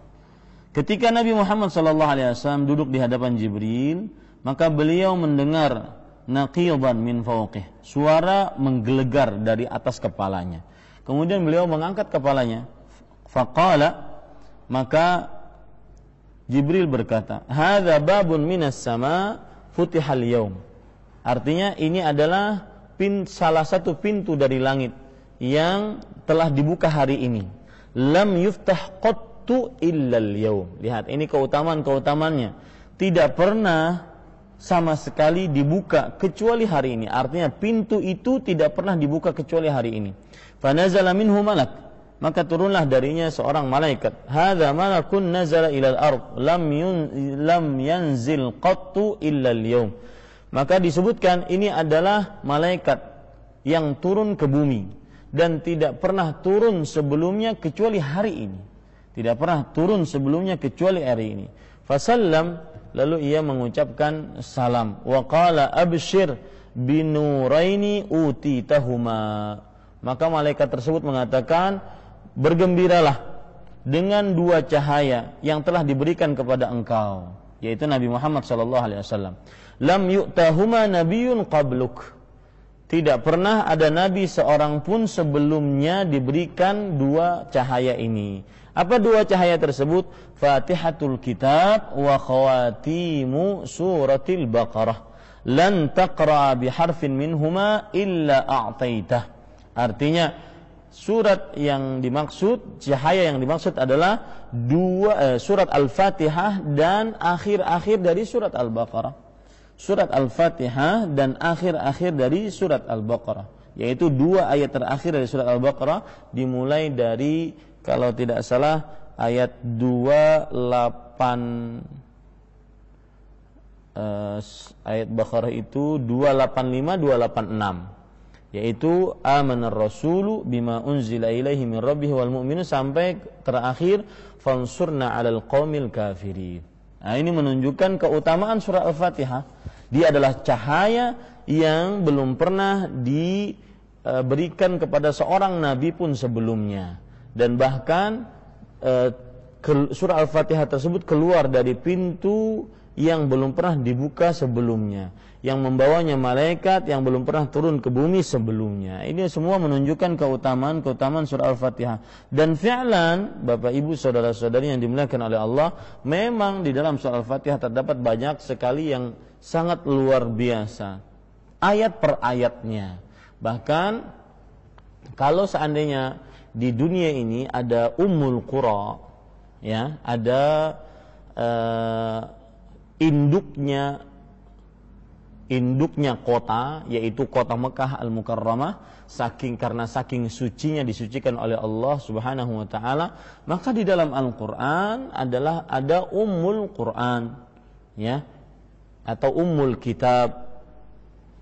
Ketika Nabi Muhammad sallallahu alaihi wasallam duduk di hadapan Jibril, maka beliau mendengar naqidan min fawqihi, suara menggelegar dari atas kepalanya. Kemudian beliau mengangkat kepalanya. Faqala, maka Jibril berkata, "Hadza babun minas sama futihal yaum." Artinya ini adalah salah satu pintu dari langit yang telah dibuka hari ini. Lam yuftah qattu illal yaum. Lihat, ini keutamaan-keutamannya. Tidak pernah sama sekali dibuka kecuali hari ini. Artinya pintu itu tidak pernah dibuka kecuali hari ini. Fanazala minhu malak, maka turunlah darinya seorang malaikat. Hadza malakun nazala ilal ard lam yanzil qattu illa al-yawm. Maka disebutkan ini adalah malaikat yang turun ke bumi dan tidak pernah turun sebelumnya kecuali hari ini. Tidak pernah turun sebelumnya kecuali hari ini. Fasallam, lalu ia mengucapkan salam. Wa qala abshir binuraini utitahuma. Maka malaikat tersebut mengatakan, bergembiralah dengan dua cahaya yang telah diberikan kepada engkau, yaitu Nabi Muhammad SAW. Lam yu'tahuma nabiyyun qabluk. Tidak pernah ada nabi seorang pun sebelumnya diberikan dua cahaya ini. Apa dua cahaya tersebut? Fatihatul kitab wa khawatimu suratil Baqarah. Lan taqra biharfin minhuma illa a'taitah. Artinya surat yang dimaksud, cahaya yang dimaksud adalah surat Al-Fatihah dan akhir-akhir dari surat Al-Baqarah. Surat Al-Fatihah dan akhir-akhir dari surat Al-Baqarah, yaitu dua ayat terakhir dari surat Al-Baqarah, dimulai dari, kalau tidak salah, ayat 28 ayat Baqarah itu 285 286, yaitu amanar rasulu bima unzila ilaihi min rabbih wal mu'minun sampai terakhir fansurna 'alal qaumil kafirin. Nah, ini menunjukkan keutamaan surah Al-Fatihah. Dia adalah cahaya yang belum pernah diberikan kepada seorang nabi pun sebelumnya. Dan bahkan surah Al-Fatihah tersebut keluar dari pintu yang belum pernah dibuka sebelumnya, yang membawanya malaikat yang belum pernah turun ke bumi sebelumnya. Ini semua menunjukkan keutamaan surah Al-Fatihah. Dan fi'lan, Bapak Ibu saudara-saudari yang dimuliakan oleh Allah, memang di dalam surah Al-Fatihah terdapat banyak sekali yang sangat luar biasa, ayat per ayatnya. Bahkan kalau seandainya di dunia ini ada Ummul Qura, ya, ada induknya kota, yaitu kota Mekah Al-Mukarramah, karena saking sucinya, disucikan oleh Allah Subhanahu wa taala, maka di dalam Al-Qur'an ada Ummul Qur'an, ya, atau Ummul Kitab.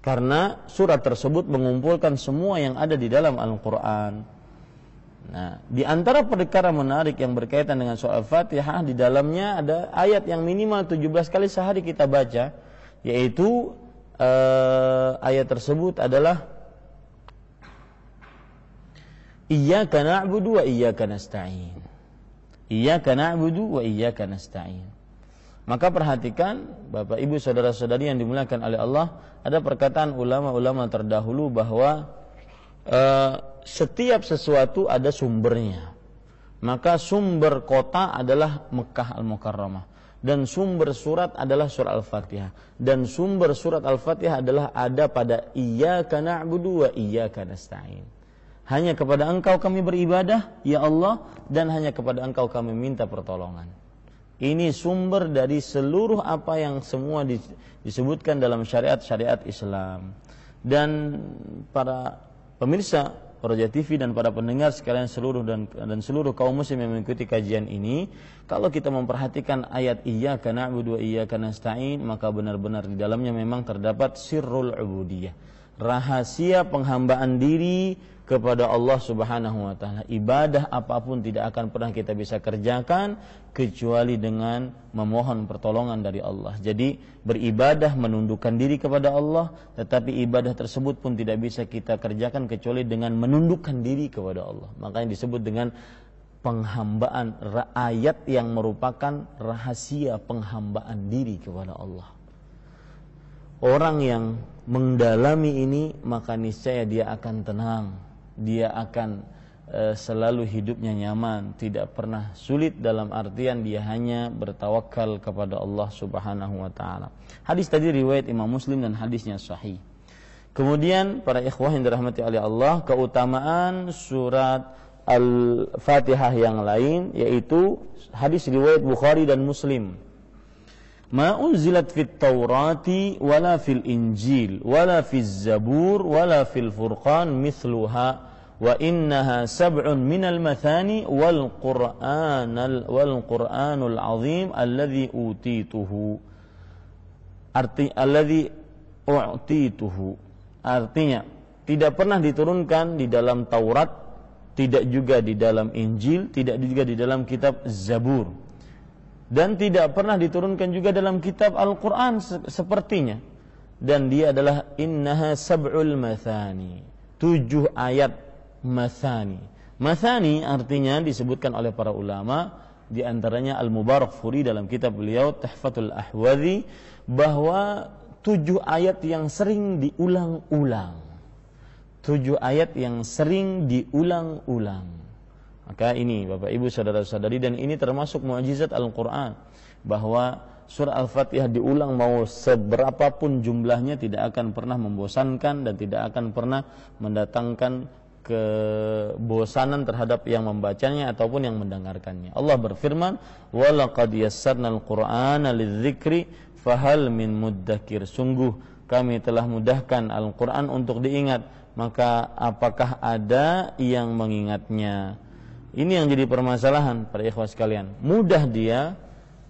Karena surat tersebut mengumpulkan semua yang ada di dalam Al-Quran. Nah, di antara perkara menarik yang berkaitan dengan surah Al-Fatihah, di dalamnya ada ayat yang minimal 17 kali sehari kita baca, yaitu ayat tersebut adalah Iyyaka na'budu wa iyyaka nasta'in. Iyyaka na'budu wa iyyaka nasta'in. Maka perhatikan Bapak Ibu saudara-saudari yang dimuliakan oleh Allah, ada perkataan ulama-ulama terdahulu bahwa setiap sesuatu ada sumbernya. Maka sumber kota adalah Mekah Al-Mukarramah, dan sumber surat adalah surah Al-Fatihah, dan sumber surat Al-Fatihah adalah ada pada Iyyaka na'budu wa iyyaka nasta'in. Hanya kepada Engkau kami beribadah ya Allah, dan hanya kepada Engkau kami minta pertolongan. Ini sumber dari seluruh apa yang semua disebutkan dalam syariat-syariat Islam. Dan para pemirsa Roja TV dan para pendengar sekalian dan seluruh kaum muslim yang mengikuti kajian ini, kalau kita memperhatikan ayat Iyyaka na'budu wa iyyaka nasta'in, maka benar-benar di dalamnya memang terdapat sirrul ubudiyah, rahasia penghambaan diri kepada Allah Subhanahu wa taala. Ibadah apapun tidak akan pernah kita bisa kerjakan kecuali dengan memohon pertolongan dari Allah. Jadi beribadah menundukkan diri kepada Allah, tetapi ibadah tersebut pun tidak bisa kita kerjakan kecuali dengan menundukkan diri kepada Allah. Makanya disebut dengan penghambaan, ayat yang merupakan rahasia penghambaan diri kepada Allah. Orang yang mendalami ini, maka niscaya dia akan tenang, dia akan selalu hidupnya nyaman, tidak pernah sulit, dalam artian dia hanya bertawakal kepada Allah Subhanahu wa taala. Hadis tadi riwayat Imam Muslim dan hadisnya sahih. Kemudian para ikhwah yang dirahmati oleh Allah, keutamaan surat Al-Fatihah yang lain, yaitu hadis riwayat Bukhari dan Muslim. Ma unzilat fit Taurati wala fil Injil wala fil Zabur wala fil Furqan mithluha wa innaha sab'un minal mathani wal Qur'anul azim alladhi utituhu. Alladhi u'tituhu. Artinya tidak pernah diturunkan di dalam Taurat, tidak juga di dalam Injil, tidak juga di dalam kitab Zabur, dan tidak pernah diturunkan juga dalam kitab Al-Quran sepertinya. Dan dia adalah innaha sab'ul mathani, 7 ayat mathani. Mathani artinya disebutkan oleh para ulama, di antaranya Al-Mubarakfuri dalam kitab beliau Tuhfatul Ahwadhi, bahwa 7 ayat yang sering diulang-ulang. 7 ayat yang sering diulang-ulang. Maka ini Bapak Ibu saudara-saudari, dan ini termasuk mukjizat Al-Quran, bahwa surah Al-Fatihah diulang mau seberapapun jumlahnya tidak akan pernah membosankan dan tidak akan pernah mendatangkan kebosanan terhadap yang membacanya ataupun yang mendengarkannya. Allah berfirman, "Walaqad yassarnal Qur'ana lidzikri fahal min muddakir." Sungguh kami telah mudahkan Al-Quran untuk diingat, maka apakah ada yang mengingatnya? Ini yang jadi permasalahan para ikhwah sekalian. Mudah dia,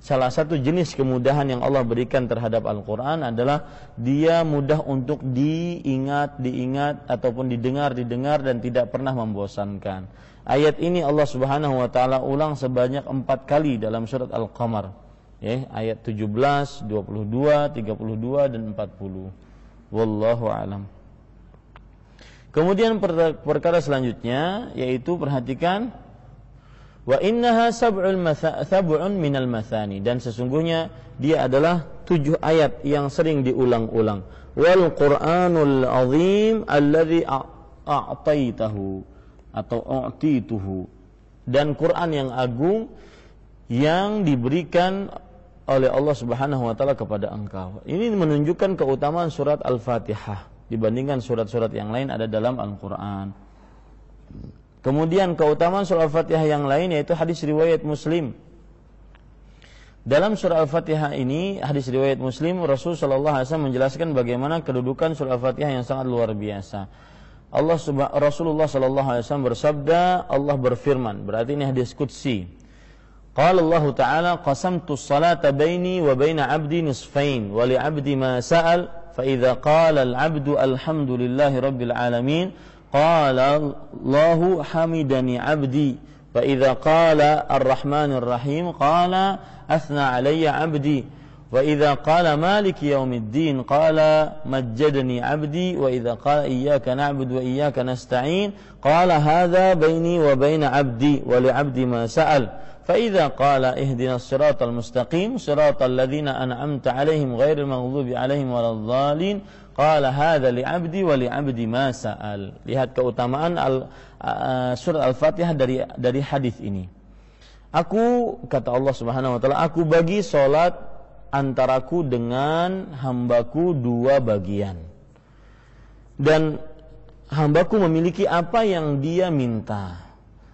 salah satu jenis kemudahan yang Allah berikan terhadap Al-Quran adalah dia mudah untuk diingat ataupun didengar dan tidak pernah membosankan. Ayat ini Allah Subhanahu wa taala ulang sebanyak 4 kali dalam surat Al-Qamar. Ayat 17, 22, 32 dan 40. Wallahu a'lam. Kemudian perkara selanjutnya yaitu perhatikan, wa innaha sab'un minal mathani, dan sesungguhnya dia adalah 7 ayat yang sering diulang-ulang. Wal Qur'anul azim alladzi a'taitahu atau u'tituhu, dan Quran yang agung yang diberikan oleh Allah Subhanahu wa taala kepada engkau. Ini menunjukkan keutamaan surat Al-Fatihah dibandingkan surat-surat yang lain ada dalam Al-Quran. Kemudian keutamaan surah Al-Fatihah yang lain yaitu hadis riwayat Muslim. Dalam surah Al-Fatihah ini, hadis riwayat Muslim, Rasul sallallahu alaihi wasallam menjelaskan bagaimana kedudukan surah Al-Fatihah yang sangat luar biasa. Rasulullah sallallahu alaihi wasallam bersabda, Allah berfirman, berarti ini hadis qudsi. Qala Allah Ta'ala, qasamtu as-salata baini wa baina 'abdi nisfain wa li 'abdi ma sa'al فإذا قال العبد الحمد لله رب العالمين قال الله حمدني عبدي وإذا قال الرحمن الرحيم قال أثنى علي عبدي وإذا قال مالك يوم الدين قال مجدني عبدي وإذا قال إياك نعبد وإياك نستعين قال هذا بيني وبين عبدي ولعبدي ما سأل فإذا قال اهدنا الصراط المستقيم صراط الذين أنعمت عليهم غير المغضوب عليهم ولا الضالين قال هذا لعبدي ولعبدي ما سأل. Lihat keutamaan surat Al-Fatihah dari hadis ini. Aku, kata Allah Subhanahu wa taala, aku bagi salat antaraku dengan hambaku dua bagian. Dan hambaku memiliki apa yang dia minta.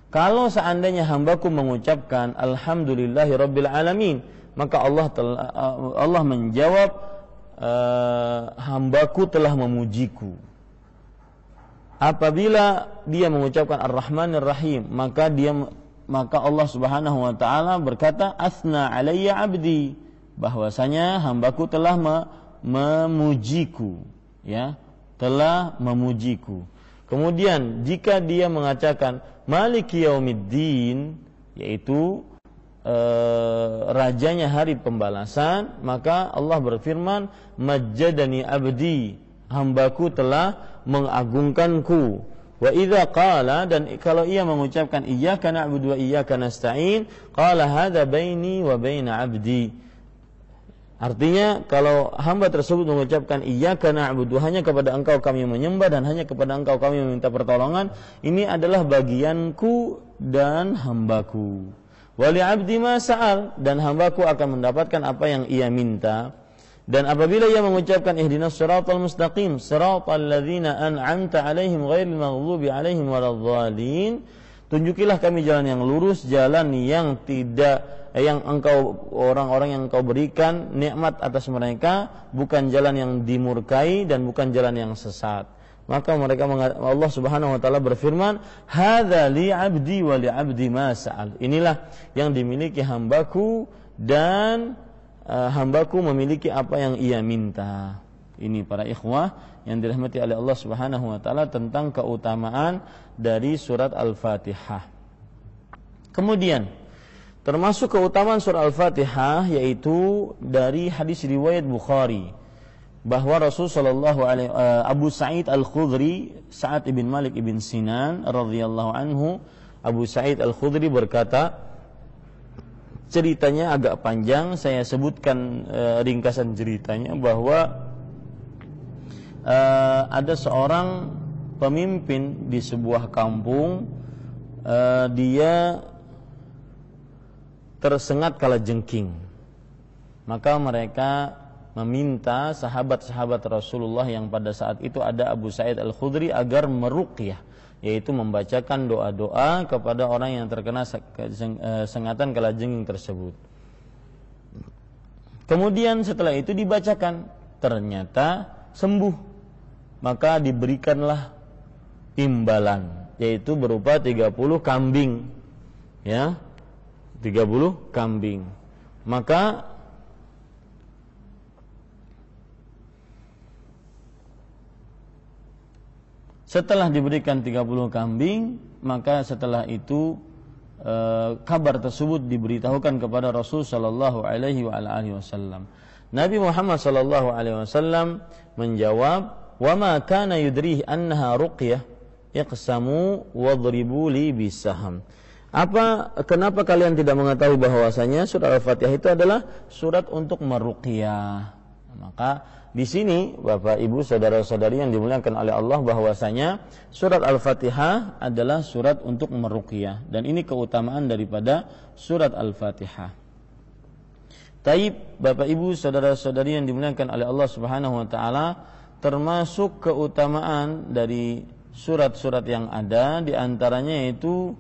Kalau seandainya hambaku mengucapkan Alhamdulillahi Rabbil Alamin, maka Allah menjawab, hambaku telah memujiku. Apabila dia mengucapkan Ar-Rahmanir Rahim, maka Allah Subhanahu wa taala berkata, Asna alayya abdi, bahwasanya hambaku telah memujiku, ya, telah memujiku. Kemudian jika dia mengatakan Maliki Yaumiddin, yaitu rajanya hari pembalasan, maka Allah berfirman, Majjadani abdi, hambaku telah mengagungkanku. Wa idza qala, dan kalau ia mengucapkan iyyaka na'budu wa iyyaka nasta'in, qala hadza baini wa baina abdi. Artinya kalau hamba tersebut mengucapkan iyyaka na'budu, hanya kepada engkau kami menyembah dan hanya kepada engkau kami meminta pertolongan, ini adalah bagianku dan hambaku. Wali abdi ma sa'al, dan hambaku akan mendapatkan apa yang ia minta. Dan apabila ia mengucapkan ihdinas siratal mustaqim siratal ladzina an'amta 'alaihim ghairil maghdubi 'alaihim waladhdallin, tunjukilah kami jalan yang lurus, jalan yang engkau, orang-orang yang engkau berikan nikmat atas mereka, bukan jalan yang dimurkai dan bukan jalan yang sesat. Maka Allah Subhanahu wa taala berfirman, hadza li 'abdi wa li 'abdi ma sa'al. Inilah yang dimiliki hambaku dan hambaku memiliki apa yang ia minta. Ini para ikhwah yang dirahmati oleh Allah Subhanahu wa taala tentang keutamaan dari surat Al-Fatihah. Kemudian termasuk keutamaan surat Al-Fatihah yaitu dari hadis riwayat Bukhari bahwa Rasulullah Abu Sa'id Al-Khudri, Sa'ad ibn Malik ibn Sinan radhiyallahu anhu, Abu Sa'id Al-Khudri berkata, ceritanya agak panjang, saya sebutkan ringkasan ceritanya, bahwa ada seorang pemimpin di sebuah kampung, dia tersengat kalajengking. Maka mereka meminta sahabat-sahabat Rasulullah yang pada saat itu ada Abu Sa'id Al-Khudri agar meruqyah, yaitu membacakan doa-doa kepada orang yang terkena sengatan kalajengking tersebut. Kemudian setelah itu dibacakan, ternyata sembuh. Maka diberikanlah imbalan, yaitu berupa 30 kambing, ya, 30 kambing. Maka setelah diberikan 30 kambing, maka setelah itu kabar tersebut diberitahukan kepada Rasul sallallahu alaihi wasallam. Nabi Muhammad sallallahu alaihi wasallam menjawab, "Wa ma kana yudrih annaha ruqyah iqsamu wadribu li bisaham." Kenapa kalian tidak mengetahui bahwasanya surat Al-Fatihah itu adalah surat untuk meruqyah? Maka di sini Bapak Ibu saudara-saudari yang dimuliakan oleh Allah, bahwasanya surat Al-Fatihah adalah surat untuk meruqyah, dan ini keutamaan daripada surat Al-Fatihah. Taib Bapak Ibu saudara-saudari yang dimuliakan oleh Allah Subhanahu wa taala, termasuk keutamaan dari surat-surat yang ada, di antaranya yaitu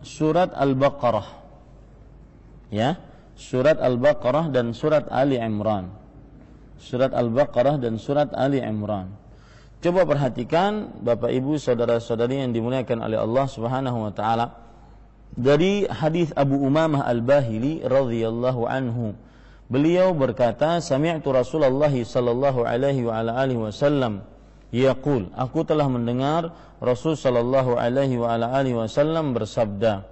surat Al-Baqarah, ya, surat Al-Baqarah dan surat Ali Imran. Surat Al-Baqarah dan surat Ali Imran. Coba perhatikan Bapak Ibu saudara-saudari yang dimuliakan oleh Allah Subhanahu wa taala, dari hadis Abu Umamah Al-Bahili radhiyallahu anhu, Beliau berkata, sami'tu Rasulullah sallallahu alaihi wa ala alihi wasallam yaqul, aku telah mendengar Rasul sallallahu alaihi wa ala alihi wasallam bersabda,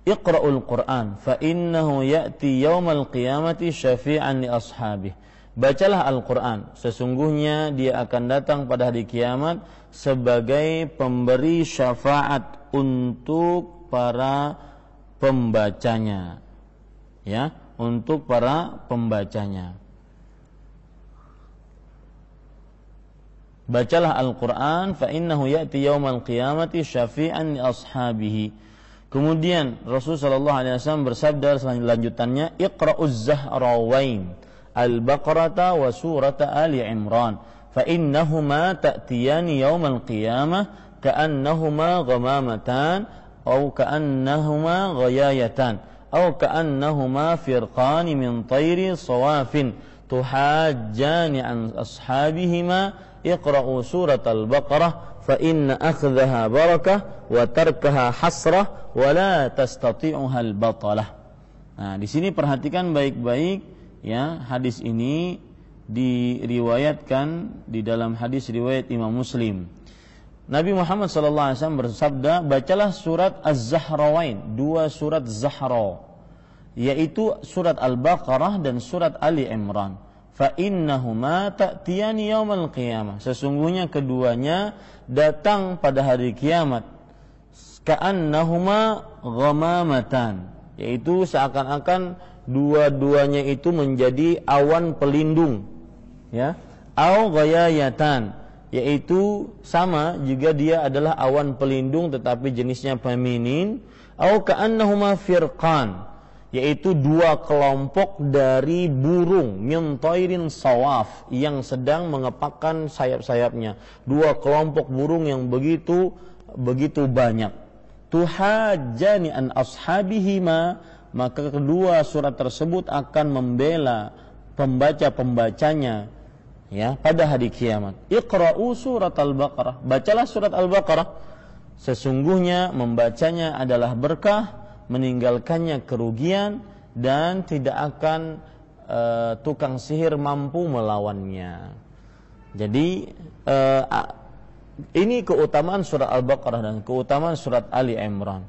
Iqra'ul Qur'an fa innahu ya'ti yaumal qiyamati syafi'an li ashabihi. Bacalah Al-Qur'an, sesungguhnya dia akan datang pada hari kiamat sebagai pemberi syafaat untuk para pembacanya. Ya, untuk para pembacanya. Bacalah Al-Qur'an fa innahu ya'ti yaumal qiyamati syafi'an li ashabihi. Kemudian Rasulullah sallallahu alaihi wasallam bersabda selanjutnya, Iqra'uz Zahrawain Al-Baqarah wa surat Ali Imran fa innahuma ta'tiyani yaumal qiyamah ka'annahuma ghamamatan aw ka'annahuma ghayayatan aw ka'annahuma firqan min tayri sawafin tuhajjani an ashabihima iqra'u surat Al-Baqarah fa inna akhdhaha barakah wa tarkaha hasrah wa la tastati'uha al-batalah. Nah, di sini perhatikan baik-baik ya, hadis ini diriwayatkan di dalam hadis riwayat Imam Muslim. Nabi Muhammad sallallahu alaihi wasallam bersabda, bacalah surat Az-Zahrawain, dua surat Zahra, yaitu surat Al-Baqarah dan surat Ali Imran. Fa innahuma ta'tiyani yaumal qiyamah. Sesungguhnya keduanya datang pada hari kiamat. Ka'annahuma ghamamatan, yaitu seakan-akan dua-duanya itu menjadi awan pelindung, ya. Au ghayayatan, yaitu sama juga dia adalah awan pelindung tetapi jenisnya feminin. Au ka'annahuma firqan, yaitu dua kelompok dari burung min tairin sawaf yang sedang mengepakkan sayap-sayapnya. Dua kelompok burung yang begitu banyak. Tuhajjani an ashabihima, maka kedua surat tersebut akan membela pembaca-pembacanya ya pada hari kiamat. Iqra'u surat Al-Baqarah, bacalah surat Al-Baqarah, sesungguhnya membacanya adalah berkah, meninggalkannya kerugian, dan tidak akan tukang sihir mampu melawannya. Jadi ini keutamaan surat Al-Baqarah dan keutamaan surat Ali Imran.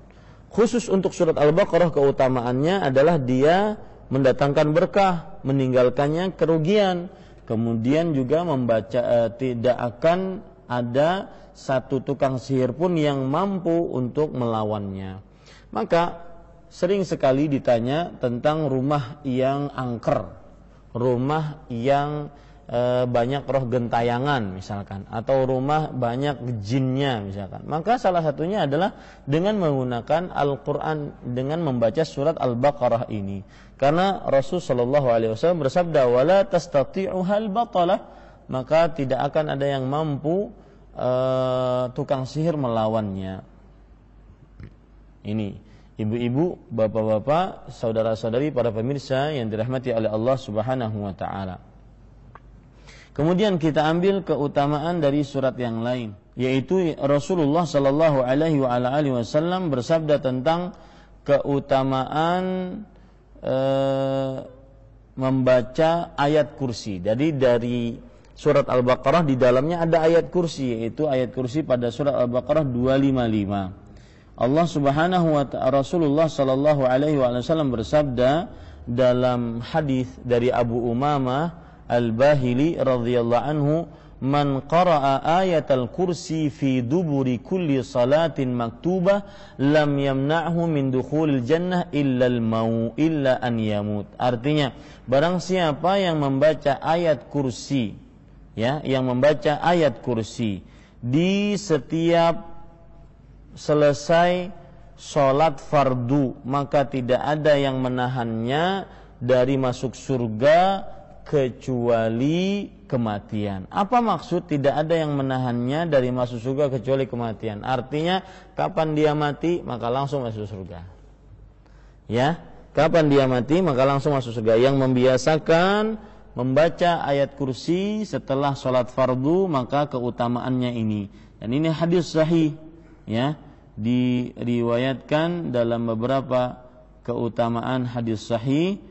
Khusus untuk surat Al-Baqarah keutamaannya adalah dia mendatangkan berkah, meninggalkannya kerugian. Kemudian juga membaca tidak akan ada satu tukang sihir pun yang mampu untuk melawannya. Maka sering sekali ditanya tentang rumah yang angker, rumah yang banyak roh gentayangan misalkan, atau rumah banyak jinnya misalkan. Maka salah satunya adalah dengan menggunakan Al-Quran, dengan membaca surat Al-Baqarah ini. Karena Rasul sallallahu alaihi wasallam bersabda, wala tastati'uhal batalah, maka tidak akan ada yang mampu tukang sihir melawannya. Ini ibu-ibu, bapak-bapak, saudara-saudari, para pemirsa yang dirahmati oleh Allah Subhanahu wa taala. Kemudian kita ambil keutamaan dari surat yang lain, yaitu Rasulullah sallallahu alaihi wasallam bersabda tentang keutamaan membaca ayat kursi. Jadi dari surat Al-Baqarah di dalamnya ada ayat kursi, yaitu ayat kursi pada surat Al-Baqarah 255. Allah Subhanahu wa ta'ala, Rasulullah sallallahu alaihi wasallam bersabda dalam hadis dari Abu Umamah Al-Bahili radhiyallahu anhu, man qara'a ayatal kursi fi duburi kulli salatin maktubah lam yamna'hu min dukhulil jannah illa an yamut. Artinya, barang siapa yang membaca ayat kursi, ya, yang membaca ayat kursi di setiap selesai sholat fardu, maka tidak ada yang menahannya dari masuk surga kecuali kematian. Apa maksud tidak ada yang menahannya dari masuk surga kecuali kematian? Artinya kapan dia mati maka langsung masuk surga. Ya, kapan dia mati maka langsung masuk surga. Yang membiasakan membaca ayat kursi setelah sholat fardu maka keutamaannya ini. Dan ini hadis sahih, ya, diriwayatkan dalam beberapa keutamaan hadis sahih,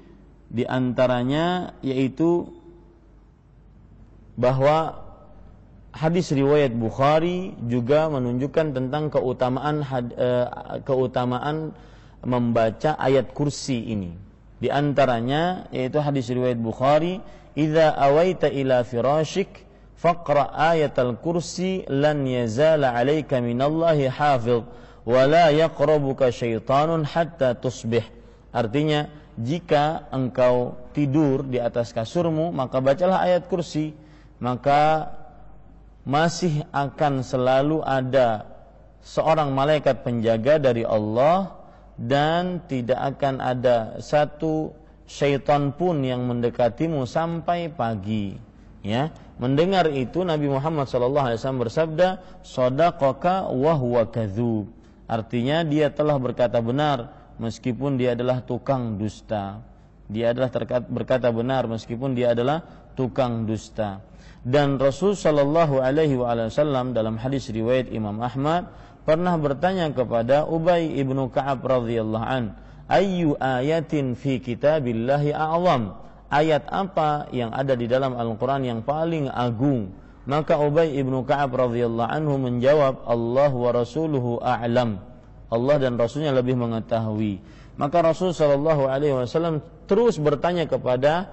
di antaranya yaitu bahwa hadis riwayat Bukhari juga menunjukkan tentang keutamaan membaca ayat kursi ini. Di antaranya yaitu hadis riwayat Bukhari, "Idza awaita ila firashik faqra ayatal kursi lan yazala 'alaika minallahi hafiz wa la yaqrabuka syaitanun hatta tusbih." Artinya, jika engkau tidur di atas kasurmu, maka bacalah ayat kursi, maka masih akan selalu ada seorang malaikat penjaga dari Allah, dan tidak akan ada satu syaitan pun yang mendekatimu sampai pagi. Ya, mendengar itu Nabi Muhammad SAW bersabda, "Shadaqaka wa huwa kadzub." Artinya dia telah berkata benar meskipun dia adalah tukang dusta. Dia adalah berkata benar meskipun dia adalah tukang dusta. Dan Rasul sallallahu alaihi wasallam dalam hadis riwayat Imam Ahmad pernah bertanya kepada Ubay ibnu Ka'ab radhiyallahu an, "Ayyu ayatin fi kitabillahi a'zam?" Ayat apa yang ada di dalam Al-Qur'an yang paling agung? Maka Ubay ibnu Ka'ab radhiyallahu anhu menjawab, "Allah wa rasuluhu a'lam." Allah dan Rasulnya lebih mengetahui. Maka Rasul sallallahu alaihi wasallam terus bertanya kepada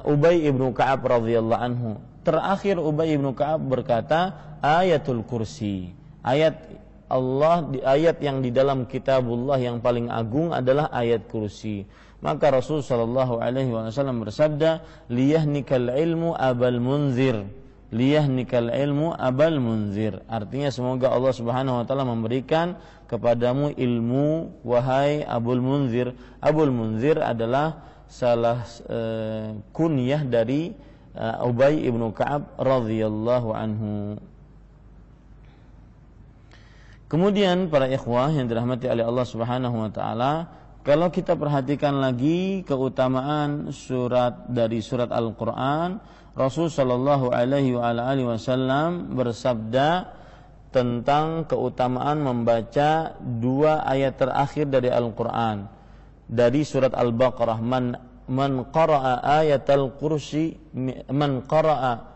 Ubay ibnu Ka'ab radhiyallahu anhu. Terakhir Ubay ibnu Ka'ab berkata, "Ayatul kursi." Ayat Allah, ayat yang di dalam kitabullah yang paling agung adalah ayat kursi. Maka Rasul sallallahu alaihi wasallam bersabda, "Liyahnikal ilmu abal munzir." Liyahnikal ilmu abal munzir. Artinya semoga Allah Subhanahu wa taala memberikan kepadamu ilmu wahai Abul Munzir. Abul Munzir adalah salah kunyah dari Ubay ibnu Ka'ab radhiyallahu anhu. Kemudian para ikhwah yang dirahmati oleh Allah Subhanahu wa taala, kalau kita perhatikan lagi keutamaan dari surat Al-Qur'an, Rasul sallallahu alaihi wasallam bersabda tentang keutamaan membaca dua ayat terakhir dari Al-Qur'an. Dari surat Al-Baqarah, man qara'a ayatal kursi, man qara'a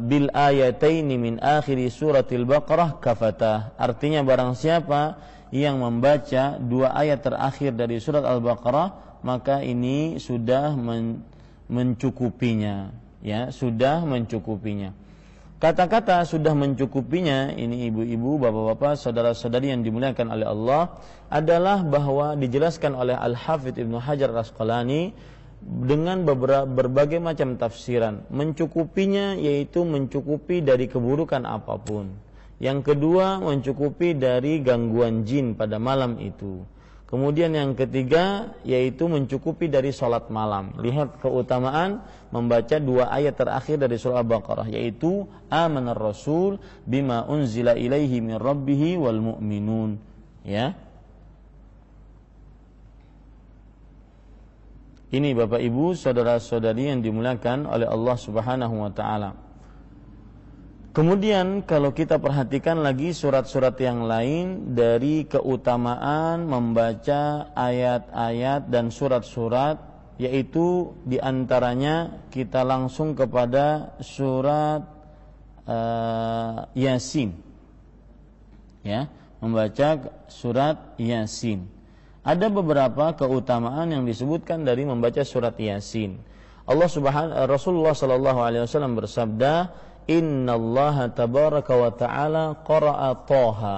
bil ayataini min akhiri suratil Baqarah kafatah. Artinya barang siapa yang membaca dua ayat terakhir dari surat Al-Baqarah, maka ini sudah mencukupinya, ya, sudah mencukupinya. Kata-kata sudah mencukupinya ini, ibu-ibu, bapak-bapak, saudara-saudari yang dimuliakan oleh Allah, adalah bahwa dijelaskan oleh Al-Hafidz Ibnu Hajar Al-Asqalani dengan berbagai macam tafsiran. Mencukupinya yaitu mencukupi dari keburukan apapun. Yang kedua, mencukupi dari gangguan jin pada malam itu. Kemudian yang ketiga yaitu mencukupi dari sholat malam. Lihat keutamaan membaca dua ayat terakhir dari surah Al-Baqarah, yaitu amanar rasul bima unzila ilaihi min rabbihi wal mu'minun. Ya. Ini Bapak Ibu, saudara-saudari yang dimuliakan oleh Allah Subhanahu wa taala. Kemudian kalau kita perhatikan lagi surat-surat yang lain dari keutamaan membaca ayat-ayat dan surat-surat, yaitu diantaranya kita langsung kepada surat Yasin, ya, membaca surat Yasin. Ada beberapa keutamaan yang disebutkan dari membaca surat Yasin. Rasulullah sallallahu alaihi wasallam bersabda, "Innallaha tabaraka wa ta'ala qara'a Thaha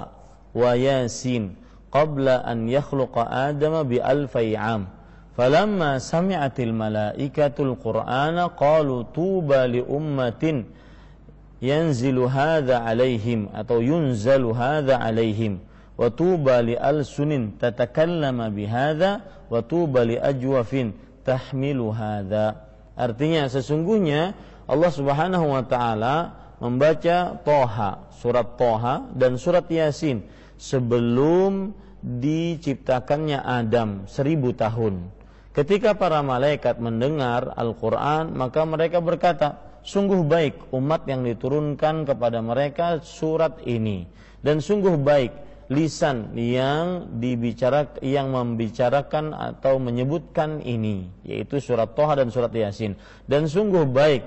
wa Yasin qabla an yakhluqa Adama bi alfi 'am. Falamma sami'atil malaikatul Qur'ana qalu tuba li ummatin yanzilu hadza 'alaihim atau yunzalu hadza 'alaihim wa tuba li alsunin tatakallama bi hadza wa tuba li ajwafin tahmilu hadza." Artinya sesungguhnya Allah Subhanahu wa taala membaca Thaha, surat Thaha dan surat Yasin sebelum diciptakannya Adam 1000 tahun. Ketika para malaikat mendengar Al-Qur'an, maka mereka berkata, "Sungguh baik umat yang diturunkan kepada mereka surat ini, dan sungguh baik lisan yang membicarakan atau menyebutkan ini, yaitu surat Thaha dan surat Yasin. Dan sungguh baik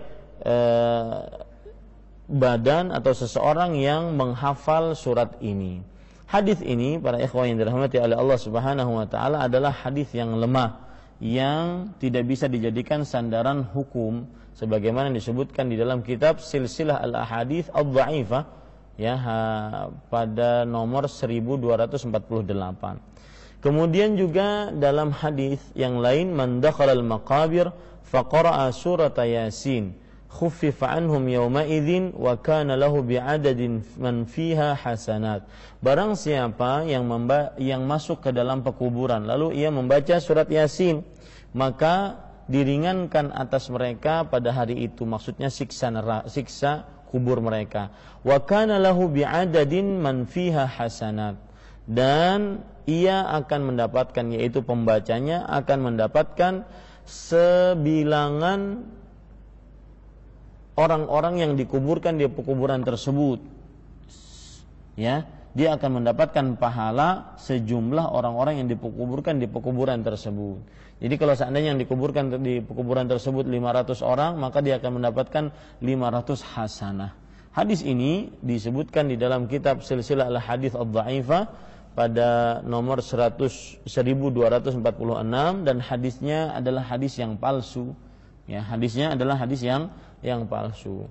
badan atau seseorang yang menghafal surat ini. Hadis ini para ikhwan yang dirahmati oleh Allah Subhanahu wa taala adalah hadis yang lemah, yang tidak bisa dijadikan sandaran hukum sebagaimana disebutkan di dalam kitab Silsilah Al-Ahadits Adh-Dha'ifah ya pada nomor 1248. Kemudian juga dalam hadis yang lain, man dakhala al-maqabir faqara'a surat Yasin khuffifa anhum yawma idzin wa kana lahu bi'adadin man fiha hasanat. Barang siapa yang masuk ke dalam pekuburan lalu ia membaca surat Yasin, maka diringankan atas mereka pada hari itu, maksudnya siksa kubur mereka. Wa kana lahu bi'adadin man fiha hasanat, dan ia akan mendapatkan, yaitu pembacanya akan mendapatkan sebilangan orang-orang yang dikuburkan di pekuburan tersebut. Ya, dia akan mendapatkan pahala sejumlah orang-orang yang dikuburkan di pekuburan tersebut. Jadi kalau seandainya yang dikuburkan di pekuburan tersebut 500 orang, maka dia akan mendapatkan 500 hasanah. Hadis ini disebutkan di dalam kitab Silsilah Al-Hadits Adh-Dha'ifah pada nomor 1246, dan hadisnya adalah hadis yang palsu. Ya, hadisnya adalah hadis yang palsu.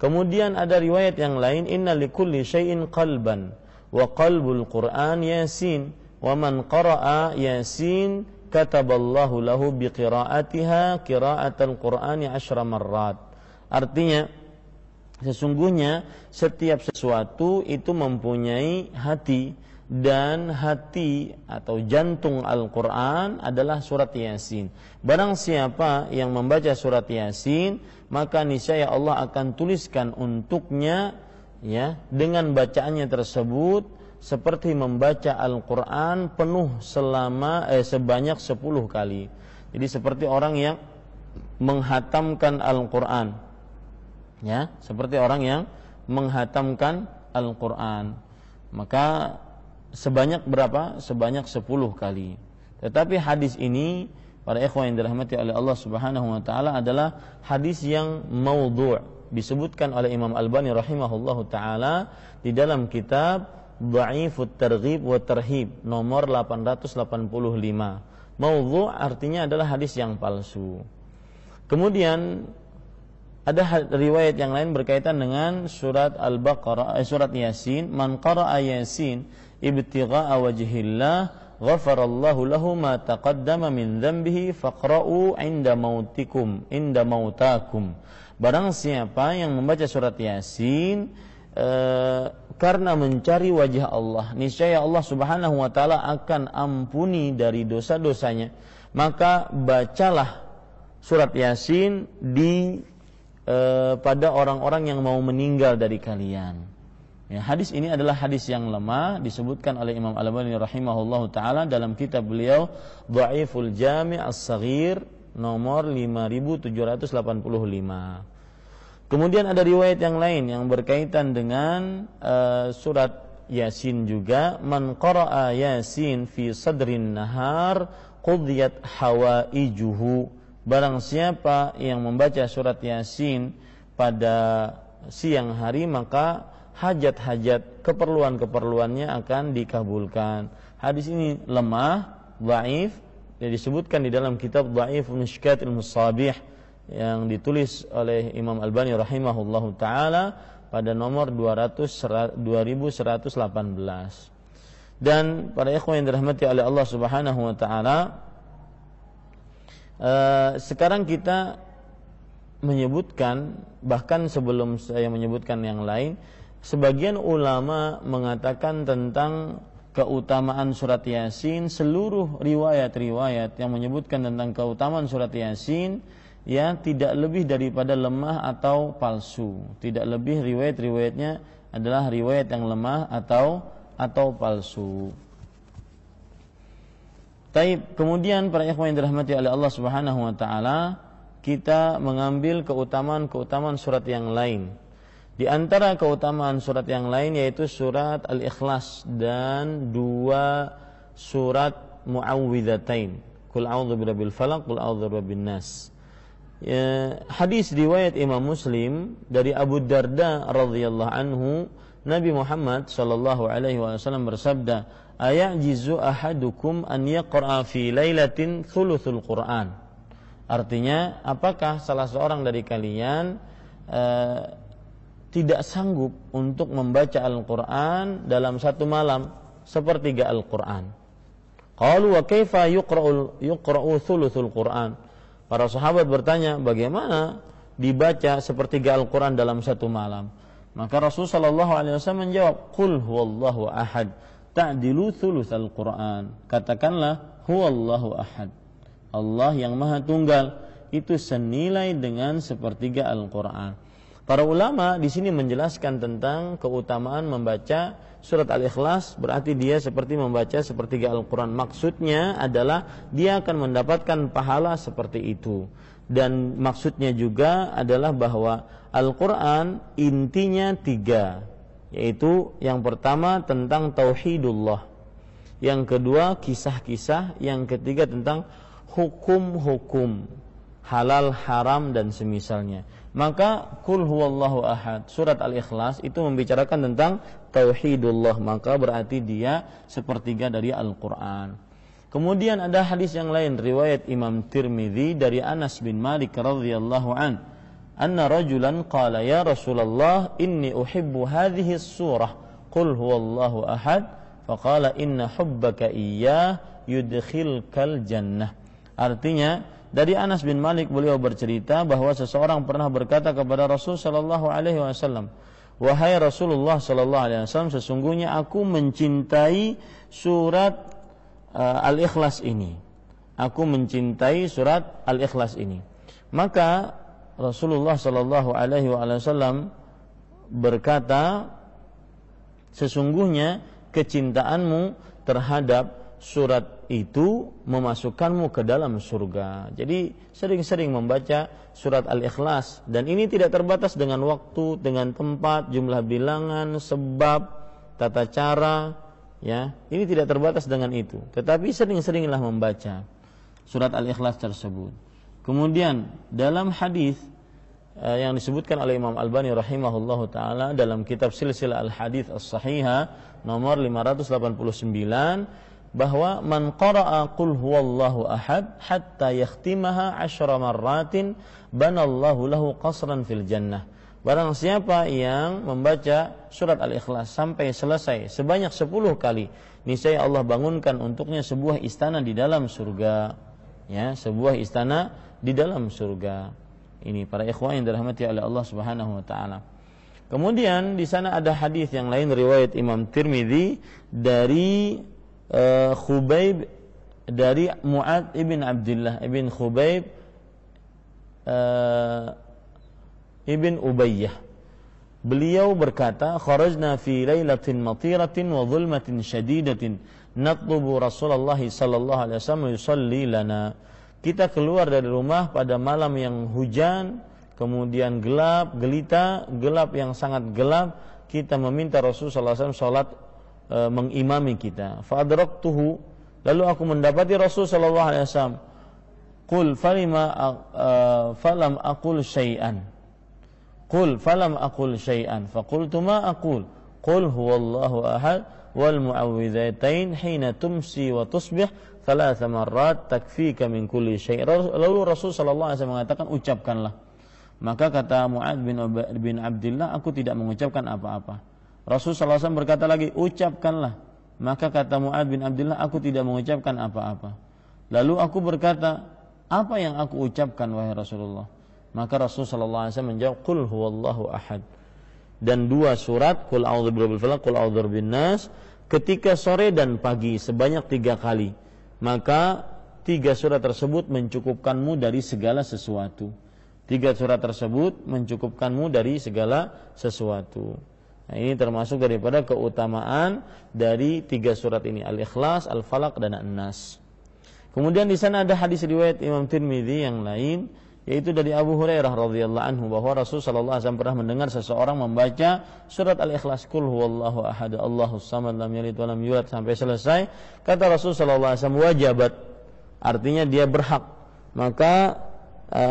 Kemudian ada riwayat yang lain, inna likulli syai'in qalban wa qalbul Qur'an Yasin wa man qara'a Yasin kataballahu lahu biqira'atiha qira'atal Qur'ani 10 marrat. Artinya sesungguhnya setiap sesuatu itu mempunyai hati, dan hati atau jantung Al-Quran adalah surat Yasin. Barang siapa yang membaca surat Yasin, maka niscaya Allah akan tuliskan untuknya ya dengan bacaannya tersebut seperti membaca Al-Quran penuh sebanyak 10 kali. Jadi seperti orang yang menghatamkan Al-Quran, ya, seperti orang yang menghatamkan Al-Quran. Maka sebanyak berapa? Sebanyak 10 kali. Tetapi hadis ini para ikhwan yang dirahmati oleh Allah Subhanahu wa taala adalah hadis yang maudhu', disebutkan oleh Imam Albani rahimahullahu taala di dalam kitab Dha'ifut Targhib wa Tarhib nomor 885. Maudhu' artinya adalah hadis yang palsu. Kemudian ada riwayat yang lain berkaitan dengan surat Al-Baqarah, surat Yasin, man qara'a Yasin ibtigha'a wajhillah ghafarallahu lahu ma taqaddama min dhanbihi faqra'u 'inda mautakum. Barang siapa yang membaca surat Yasin karena mencari wajah Allah, niscaya Allah Subhanahu wa taala akan ampuni dari dosa-dosanya. Maka bacalah surat Yasin pada orang-orang yang mau meninggal dari kalian. Ya, hadis ini adalah hadis yang lemah, disebutkan oleh Imam Al-Albani rahimahullahu taala dalam kitab beliau Dha'iful Jami' As-Shaghir nomor 5785. Kemudian ada riwayat yang lain yang berkaitan dengan surat Yasin juga, man qara'a Yasin fi sadrin nahar qudiyat hawaijuhu. Barang siapa yang membaca surat Yasin pada siang hari, maka hajat-hajat keperluan-keperluannya akan dikabulkan. Hadis ini lemah, dhaif, disebutkan di dalam kitab Dhaif Mishkatil Musabih yang ditulis oleh Imam Albani rahimahullahu taala pada nomor 2118. Dan para ikhwan yang dirahmati oleh Allah Subhanahu wa taala, sekarang kita menyebutkan, bahkan sebelum saya menyebutkan yang lain, sebagian ulama mengatakan tentang keutamaan surat Yasin, seluruh riwayat-riwayat yang menyebutkan tentang keutamaan surat Yasin ya tidak lebih daripada lemah atau palsu. Tidak lebih, riwayat-riwayatnya adalah riwayat yang lemah atau palsu. Taib, kemudian para ikhwan yang dirahmati oleh Allah Subhanahu wa taala, kita mengambil keutamaan-keutamaan surat yang lain. Di antara keutamaan surat yang lain yaitu surat Al-Ikhlas dan 2 surat Mu'awwidzatain, Qul a'udzu birabbil falaq, Qul a'udzu birabbin nas. Hadis riwayat Imam Muslim dari Abu Darda radhiyallahu anhu, Nabi Muhammad sallallahu alaihi wasallam bersabda, "Ayajizu ahadukum an yaqra'a fi lailatin thuluthul Qur'an." Artinya, apakah salah seorang dari kalian tidak sanggup untuk membaca Al-Qur'an dalam satu malam sepertiga Al-Qur'an? Qalu wa kaifa yuqra'u thuluthul Qur'an? Para sahabat bertanya, bagaimana dibaca sepertiga Al-Qur'an dalam satu malam? Maka Rasul sallallahu alaihi wasallam menjawab, "Qul huwallahu ahad, ta'dilu thulutsal Qur'an." Katakanlah, huwallahu ahad, Allah yang Maha Tunggal, itu senilai dengan sepertiga Al-Qur'an. Para ulama di sini menjelaskan tentang keutamaan membaca surat Al-Ikhlas, berarti dia seperti membaca sepertiga Al-Quran. Maksudnya adalah dia akan mendapatkan pahala seperti itu. Dan maksudnya juga adalah bahwa Al-Quran intinya 3, yaitu yang pertama tentang Tauhidullah, yang kedua kisah-kisah, yang ketiga tentang hukum-hukum halal, haram, dan semisalnya. Maka Qul huwallahu ahad, surat Al-Ikhlas itu membicarakan tentang Tauhidullah, maka berarti dia sepertiga dari Al-Quran. Kemudian ada hadis yang lain riwayat Imam Tirmidzi dari Anas bin Malik radhiyallahu an, anna rajulan qala ya Rasulullah inni uhibbu hadhihi surah Qul huwallahu ahad, faqala inna hubbaka iyyah yudkhilkal jannah. Artinya dari Anas bin Malik, beliau bercerita bahwa seseorang pernah berkata kepada Rasul sallallahu alaihi wasallam, "Wahai Rasulullah sallallahu alaihi wasallam, sesungguhnya aku mencintai surat Al-Ikhlas ini. Aku mencintai surat Al-Ikhlas ini." Maka Rasulullah sallallahu alaihi wasallam berkata, "Sesungguhnya kecintaanmu terhadap surat itu memasukkanmu ke dalam surga." Jadi sering-sering membaca surat Al-Ikhlas, dan ini tidak terbatas dengan waktu, dengan tempat, jumlah bilangan, sebab, tata cara, ya. Ini tidak terbatas dengan itu, tetapi sering-seringlah membaca surat Al-Ikhlas tersebut. Kemudian dalam hadis yang disebutkan oleh Imam Albani rahimahullahu taala dalam kitab Silsilah Al-Hadits As-Sahihah nomor 589, bahwa man qara'a qul huwallahu ahad hatta yakhtimaha 10 marratin banallahu lahu qasran fil jannah. Barang siapa yang membaca surat Al-Ikhlas sampai selesai sebanyak 10 kali, niscaya Allah bangunkan untuknya sebuah istana di dalam surga. Ya, sebuah istana di dalam surga. Ini para ikhwan yang dirahmati oleh Allah Subhanahu wa taala. Kemudian di sana ada hadis yang lain riwayat Imam Tirmidzi dari Khubayb, dari Mu'ad ibn Abdullah ibn Khubayb ibn Ubayyah. Beliau berkata, "Kharajna fi lailatin matiratin wa dhulmatin shadidatin natlubu Rasulullah sallallahu alaihi wasallam yusalli lana." Kita keluar dari rumah pada malam yang hujan, kemudian gelap gelita, gelap yang sangat gelap. Kita meminta Rasulullah sallallahu alaihi wasallam salat mengimami kita. Fa'adraktuhu, lalu aku mendapati Rasul sallallahu alaihi wasallam. Qul falam aqul syai'an. Qul falam aqul syai'an. Faqultu ma aqul. Qul huwallahu ahad wal mu'awwidzatain hina tumsi wa tusbih 3 marrat takfika min kulli syai'. Lalu Rasul sallallahu alaihi wasallam mengatakan, ucapkanlah. Maka kata Mu'ad bin Abdullah, aku tidak mengucapkan apa-apa. Rasul sallallahu alaihi wasallam berkata lagi, ucapkanlah. Maka kata Mu'ad bin Abdullah, aku tidak mengucapkan apa-apa. Lalu aku berkata, apa yang aku ucapkan wahai Rasulullah? Maka Rasul sallallahu alaihi wasallam menjawab, qul huwallahu ahad. Dan 2 surat, qul a'udzu birabbil falaq, qul a'udzu birabbin nas, ketika sore dan pagi sebanyak 3 kali. Maka 3 surat tersebut mencukupkanmu dari segala sesuatu. 3 surat tersebut mencukupkanmu dari segala sesuatu. Nah, ini termasuk daripada keutamaan dari 3 surat ini, Al-Ikhlas, Al-Falaq, dan An-Nas. Kemudian di sana ada hadis riwayat Imam Tirmidzi yang lain yaitu dari Abu Hurairah radhiyallahu anhu bahwa Rasul sallallahu alaihi wasallam pernah mendengar seseorang membaca surat Al-Ikhlas, Qul huwallahu ahad, Allahus samad, lam yalid wa lam yulad sampai selesai. Kata Rasul sallallahu alaihi wasallam, wajabat, artinya dia berhak. Maka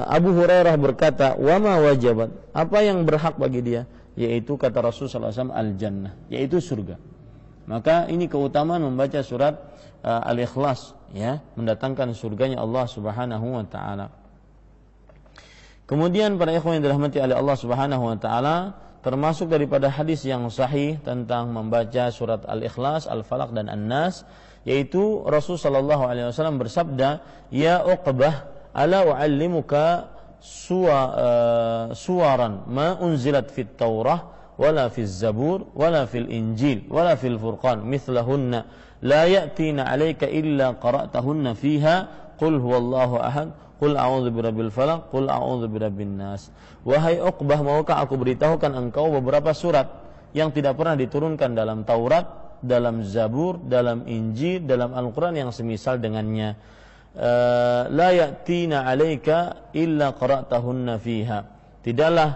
Abu Hurairah berkata, wa ma wajabat, apa yang berhak bagi dia? Yaitu kata Rasul sallallahu alaihi wasallam al-jannah, yaitu surga. Maka ini keutamaan membaca surat Al-Ikhlas, ya, mendatangkan surganya Allah Subhanahu wa taala. Kemudian para ikhwan yang dirahmati oleh Allah Subhanahu wa taala, termasuk daripada hadis yang sahih tentang membaca surat Al-Ikhlas, Al-Falaq dan An-Nas, yaitu Rasul sallallahu alaihi wasallam bersabda, "Ya Uqbah, ala u'allimuka suwaran ma unzilat fit Taurah wala fil Zabur wala fil Injil wala fil Furqan mithlahunna la ya'tina 'alaika illa qara'tahunna fiha qul huwallahu ahad, qul a'udzu birabbil falaq, qul a'udzu birabbin nas." Wahai Uqbah, maukah aku beritahukan engkau beberapa surat yang tidak pernah diturunkan dalam Taurat, dalam Zabur, dalam Injil, dalam Al-Qur'an yang semisal dengannya. La ya'tina 'alaika illa qara'tahunna fiha. Tidaklah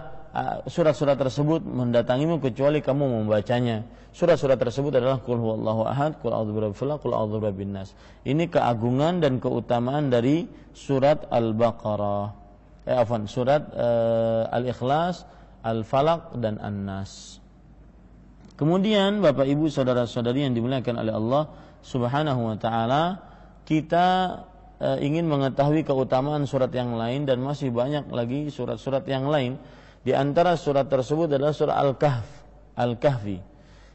surat-surat tersebut mendatangimu kecuali kamu membacanya. Surat-surat tersebut adalah Qul huwallahu ahad, Qul a'udzu birabbil falaq, Qul a'udzu birabbin nas. Ini keagungan dan keutamaan dari surat Al-Baqarah. Surat Al-Ikhlas, Al-Falaq dan An-Nas. Kemudian Bapak Ibu saudara-saudari yang dimuliakan oleh Allah Subhanahu wa taala, kita ingin mengetahui keutamaan surat yang lain dan masih banyak lagi surat-surat yang lain. Di antara surat tersebut adalah surah Al-Kahfi,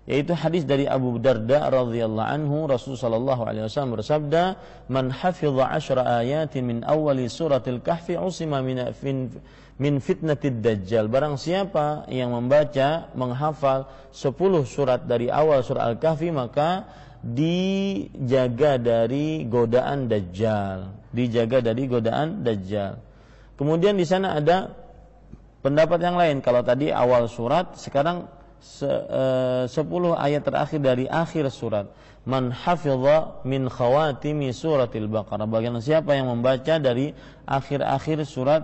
yaitu hadis dari Abu Darda radhiyallahu anhu, Rasulullah sallallahu alaihi wasallam bersabda, "Man hafidha 10 ayatin min awwali suratil Kahfi usima min fitnatid dajjal." Barang siapa yang menghafal 10 surat dari awal surah Al-Kahfi, maka dijaga dari godaan Dajjal. Kemudian di sana ada pendapat yang lain. Kalau tadi awal surat, sekarang 10 ayat terakhir dari akhir surat. Man hafidha min khawatimi suratil Baqarah. Bagian siapa yang membaca dari akhir-akhir surat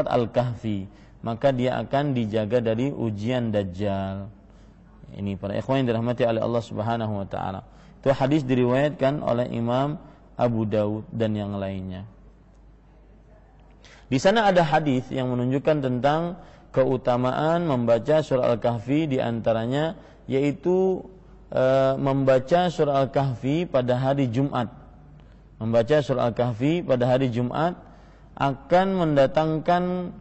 Al-Kahfi, maka dia akan dijaga dari ujian Dajjal. Ini para ikhwan yang dirahmati oleh Allah Subhanahu wa taala. Itu hadis diriwayatkan oleh Imam Abu Daud dan yang lainnya. Di sana ada hadis yang menunjukkan tentang keutamaan membaca surah Al-Kahfi, di antaranya yaitu membaca surah Al-Kahfi pada hari Jumat. Membaca surah Al-Kahfi pada hari Jumat akan mendatangkan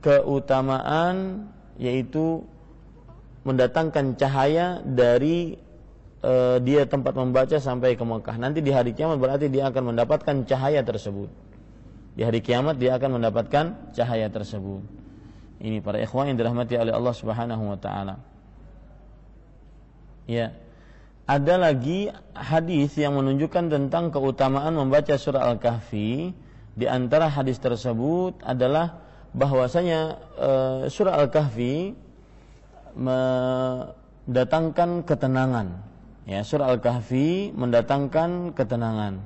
keutamaan, yaitu mendatangkan cahaya dari dia tempat membaca sampai ke Mekah. Nanti di hari kiamat berarti dia akan mendapatkan cahaya tersebut. Di hari kiamat dia akan mendapatkan cahaya tersebut. Ini para ikhwan yang dirahmati oleh Allah Subhanahu wa taala. Ya. Ada lagi hadis yang menunjukkan tentang keutamaan membaca surah Al-Kahfi. Di antara hadis tersebut adalah bahwasanya surah Al-Kahfi mendatangkan ketenangan. Ya, surah Al-Kahfi mendatangkan ketenangan.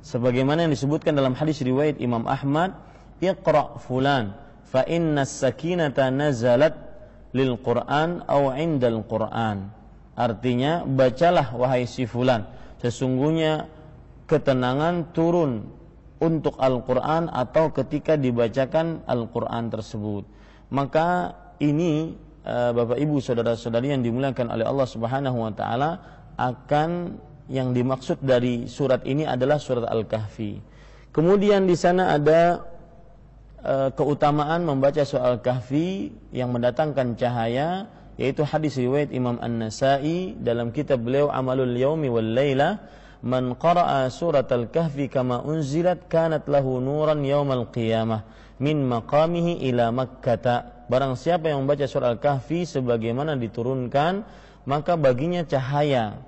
Sebagaimana yang disebutkan dalam hadis riwayat Imam Ahmad, "Iqra fulan fa innas sakinata nazalat lil Qur'an aw 'indal Qur'an." Artinya, bacalah wahai si fulan, sesungguhnya ketenangan turun untuk Al-Qur'an atau ketika dibacakan Al-Qur'an tersebut. Maka ini Bapak Ibu saudara-saudari yang dimuliakan oleh Allah Subhanahu wa taala, akan yang dimaksud dari surat ini adalah surat Al-Kahfi. Kemudian di sana ada keutamaan membaca surah Al-Kahfi yang mendatangkan cahaya, yaitu hadis riwayat Imam An-Nasa'i dalam kitab beliau Amalul Yaumi wal Laila, "Man qara'a surat Al-Kahfi kama unzilat kanat lahu nuran yaumal qiyamah min maqamihi ila Makkah." Barang siapa yang membaca surah Al-Kahfi sebagaimana diturunkan, maka baginya cahaya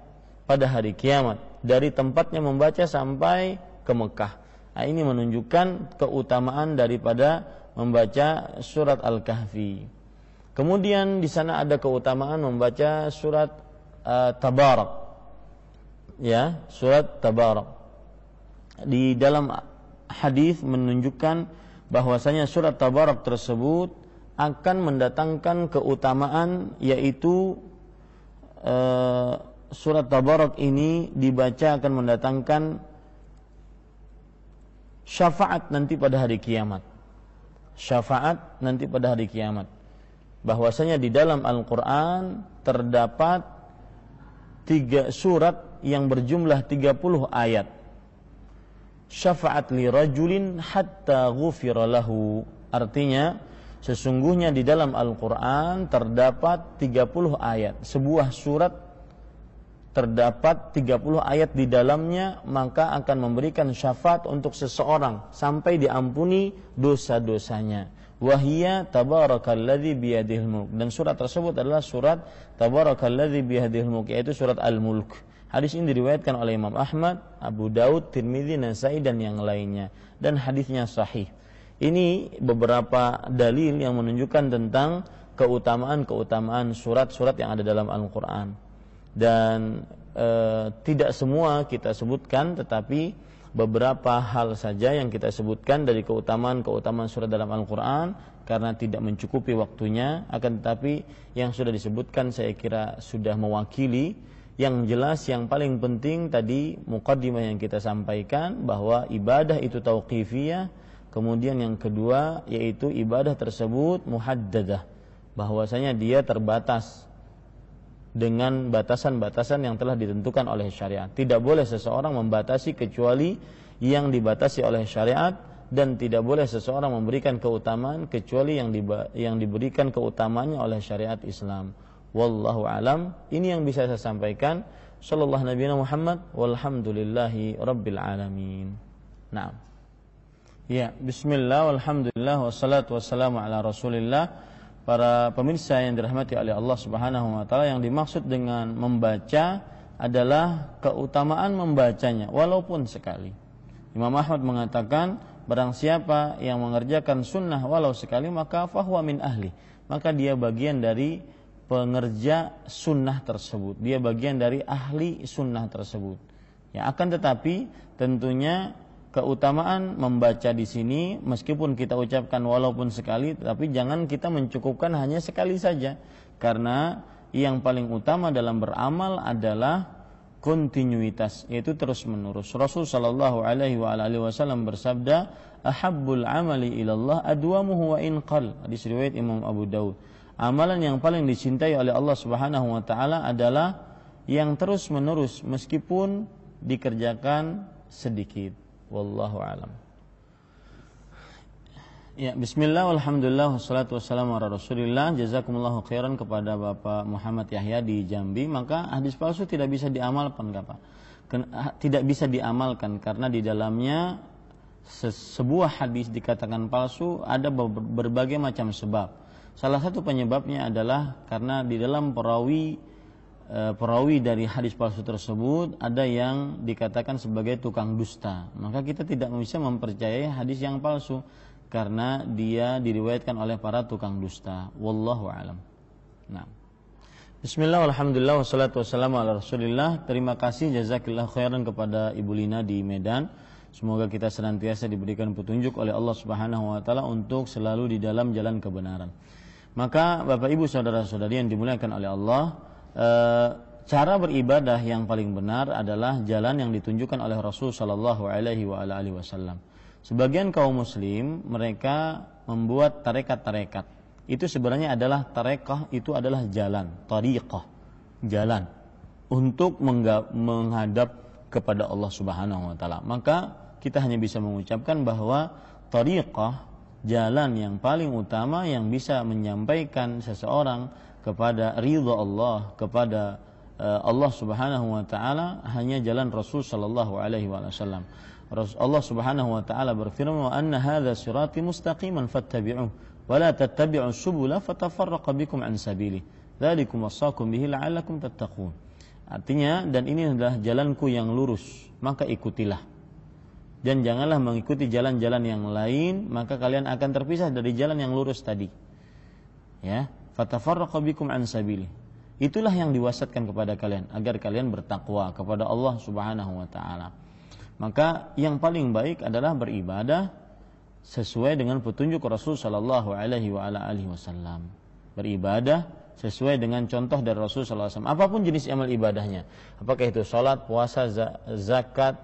pada hari kiamat dari tempatnya membaca sampai ke Mekah. Nah, ini menunjukkan keutamaan daripada membaca surat Al-Kahfi. Kemudian di sana ada keutamaan membaca surat Tabarak. Ya, surat Tabarak. Di dalam hadis menunjukkan bahwasanya surat Tabarak tersebut akan mendatangkan keutamaan, yaitu surat Tabarak ini dibaca akan mendatangkan syafaat nanti pada hari kiamat. Syafaat nanti pada hari kiamat. Bahwasanya di dalam Al-Quran terdapat 3 surat yang berjumlah 30 ayat. Syafa'at li rajulin hatta ghufira lahu. Artinya sesungguhnya di dalam Al-Quran terdapat 30 ayat. Sebuah surat terdapat 30 ayat di dalamnya, maka akan memberikan syafaat untuk seseorang sampai diampuni dosa-dosanya. Wahia tabarakalladzi biyadihil mulk. Dan surat tersebut adalah surat tabarakalladzi biyadihil mulk, yaitu surat Al-Mulk. Hadis ini diriwayatkan oleh Imam Ahmad, Abu Daud, Tirmidzi, Nasai dan yang lainnya, dan hadisnya sahih. Ini beberapa dalil yang menunjukkan tentang keutamaan-keutamaan surat-surat yang ada dalam Al-Quran. Dan tidak semua kita sebutkan, tetapi beberapa hal saja yang kita sebutkan dari keutamaan-keutamaan surat dalam Al-Quran, karena tidak mencukupi waktunya. Akan tetapi yang sudah disebutkan saya kira sudah mewakili. Yang jelas yang paling penting tadi muqaddimah yang kita sampaikan, bahwa ibadah itu tauqifiyah. Kemudian yang kedua yaitu ibadah tersebut muhaddadah, bahwasanya dia terbatas dengan batasan-batasan yang telah ditentukan oleh syariat. Tidak boleh seseorang membatasi kecuali yang dibatasi oleh syariat, dan tidak boleh seseorang memberikan keutamaan kecuali yang diberikan keutamaannya oleh syariat Islam. Wallahu alam. Ini yang bisa saya sampaikan. Sallallahu nabiyana Muhammad walhamdulillahi rabbil alamin. Naam. Ya, bismillah walhamdulillah wassalatu wassalamu ala Rasulillah. Para pemirsa yang dirahmati oleh Allah Subhanahu wa taala, yang dimaksud dengan membaca adalah keutamaan membacanya walaupun sekali. Imam Ahmad mengatakan, barang siapa yang mengerjakan sunnah walau sekali, maka fahuwa min ahli. Maka dia bagian dari pengerja sunnah tersebut, dia bagian dari ahli sunnah tersebut. Ya, akan tetapi tentunya keutamaan membaca di sini, meskipun kita ucapkan walaupun sekali, tetapi jangan kita mencukupkan hanya sekali saja, karena yang paling utama dalam beramal adalah kontinuitas, yaitu terus menerus. Rasul sallallahu alaihi wasallam bersabda, ahabbul amali ilallah adwamuhu wa in qal. Hadis riwayat Imam Abu Daud. Amalan yang paling dicintai oleh Allah Subhanahu wa taala adalah yang terus menerus meskipun dikerjakan sedikit. Wallahu alam. Ya, bismillah walhamdulillah wassalatu wassalamu ala Rasulillah. Jazakumullahu khairan kepada Bapak Muhammad Yahya di Jambi. Maka hadis palsu tidak bisa diamalkan, Bapak. Tidak bisa diamalkan karena di dalamnya sebuah hadis dikatakan palsu ada berbagai macam sebab. Salah satu penyebabnya adalah karena di dalam perawi dari hadis palsu tersebut ada yang dikatakan sebagai tukang dusta. Maka kita tidak bisa mempercayai hadis yang palsu karena dia diriwayatkan oleh para tukang dusta. Wallahu alam. Nah. Bismillah walhamdulillah wassalatu wassalamu ala Rasulillah. Terima kasih jazakillahu khairan kepada Ibu Lina di Medan. Semoga kita senantiasa diberikan petunjuk oleh Allah Subhanahu wa taala untuk selalu di dalam jalan kebenaran. Maka Bapak Ibu saudara-saudari yang dimuliakan oleh Allah, cara beribadah yang paling benar adalah jalan yang ditunjukkan oleh Rasul sallallahu alaihi wasallam. Sebagian kaum muslim mereka membuat tarekat-tarekat. Itu sebenarnya adalah tarekah, itu adalah jalan, tariqah, jalan untuk menghadap kepada Allah Subhanahu wa taala. Maka kita hanya bisa mengucapkan bahwa tariqah, jalan yang paling utama yang bisa menyampaikan seseorang kepada ridha Allah, kepada Allah Subhanahu wa taala, hanya jalan Rasul sallallahu alaihi wasallam. Allah Subhanahu wa taala berfirman, "Wa anna hadza sirati mustaqiman fattabi'uhu wa la tattabi'us subula fatafarraqa bikum an sabilihi. Dzalikum wasaqum bihi la'allakum tattaqun." Artinya, dan ini adalah jalanku yang lurus, maka ikutilah. Dan janganlah mengikuti jalan-jalan yang lain, maka kalian akan terpisah dari jalan yang lurus tadi. Ya, fatafarraqa bikum an sabili. Itulah yang diwasiatkan kepada kalian agar kalian bertakwa kepada Allah Subhanahu wa taala. Maka yang paling baik adalah beribadah sesuai dengan petunjuk Rasul sallallahu alaihi wasallam. Beribadah sesuai dengan contoh dari Rasul sallallahu alaihi wasallam. Apapun jenis amal ibadahnya. Apakah itu salat, puasa, zakat,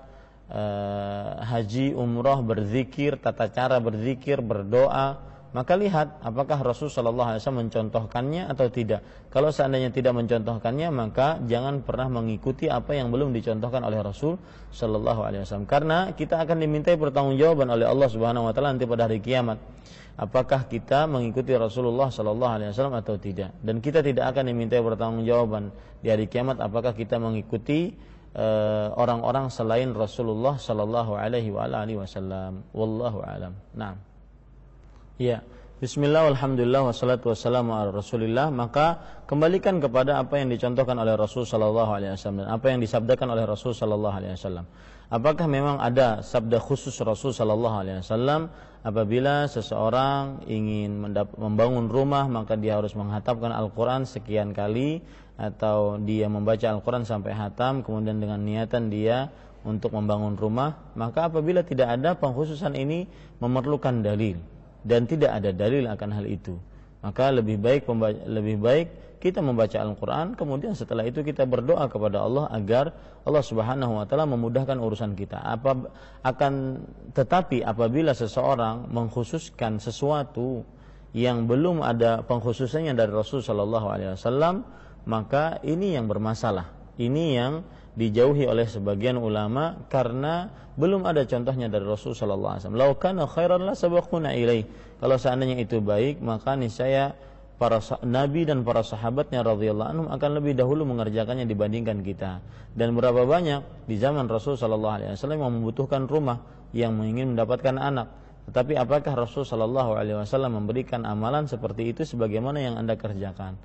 haji, umrah, berzikir, tata cara berzikir, berdoa, maka lihat apakah Rasul sallallahu alaihi wasallam mencontohkannya atau tidak. Kalau seandainya tidak mencontohkannya, maka jangan pernah mengikuti apa yang belum dicontohkan oleh Rasul sallallahu alaihi wasallam. Karena kita akan dimintai pertanggungjawaban oleh Allah Subhanahu wa taala nanti pada hari kiamat. Apakah kita mengikuti Rasulullah sallallahu alaihi wasallam atau tidak? Dan kita tidak akan dimintai pertanggungjawaban di hari kiamat apakah kita mengikuti orang-orang selain Rasulullah sallallahu alaihi wasallam. Wallahu alam. Naam. Ya, bismillah, alhamdulillah, wassalatu wassalamu ala rasulillah. Maka kembalikan kepada apa yang dicontohkan oleh Rasul sallallahu alaihi wasallam dan apa yang disabdakan oleh Rasul sallallahu alaihi wasallam. Apakah memang ada sabda khusus Rasul sallallahu alaihi wasallam apabila seseorang ingin membangun rumah maka dia harus menghatapkan Al-Qur'an sekian kali, atau dia membaca Al-Qur'an sampai hatam kemudian dengan niatan dia untuk membangun rumah? Maka apabila tidak ada pengkhususan ini memerlukan dalil dan tidak ada dalil akan hal itu, maka lebih baik kita membaca Al-Quran, kemudian setelah itu kita berdoa kepada Allah agar Allah Subhanahu wa taala memudahkan urusan kita. Tetapi apabila seseorang mengkhususkan sesuatu yang belum ada pengkhususannya dari Rasul sallallahu alaihi wasallam, maka ini yang bermasalah. Ini yang dijauhi oleh sebagian ulama karena belum ada contohnya dari Rasul sallallahu alaihi wasallam. Lau kana khairan la sabaquna ilaih. Kalau seandainya itu baik, maka niscaya para nabi dan para sahabatnya radhiyallahu anhum akan lebih dahulu mengerjakannya dibandingkan kita. Dan berapa banyak di zaman Rasul sallallahu alaihi wasallam yang membutuhkan rumah, yang ingin mendapatkan anak. Tetapi apakah Rasul sallallahu alaihi wasallam memberikan amalan seperti itu sebagaimana yang Anda kerjakan?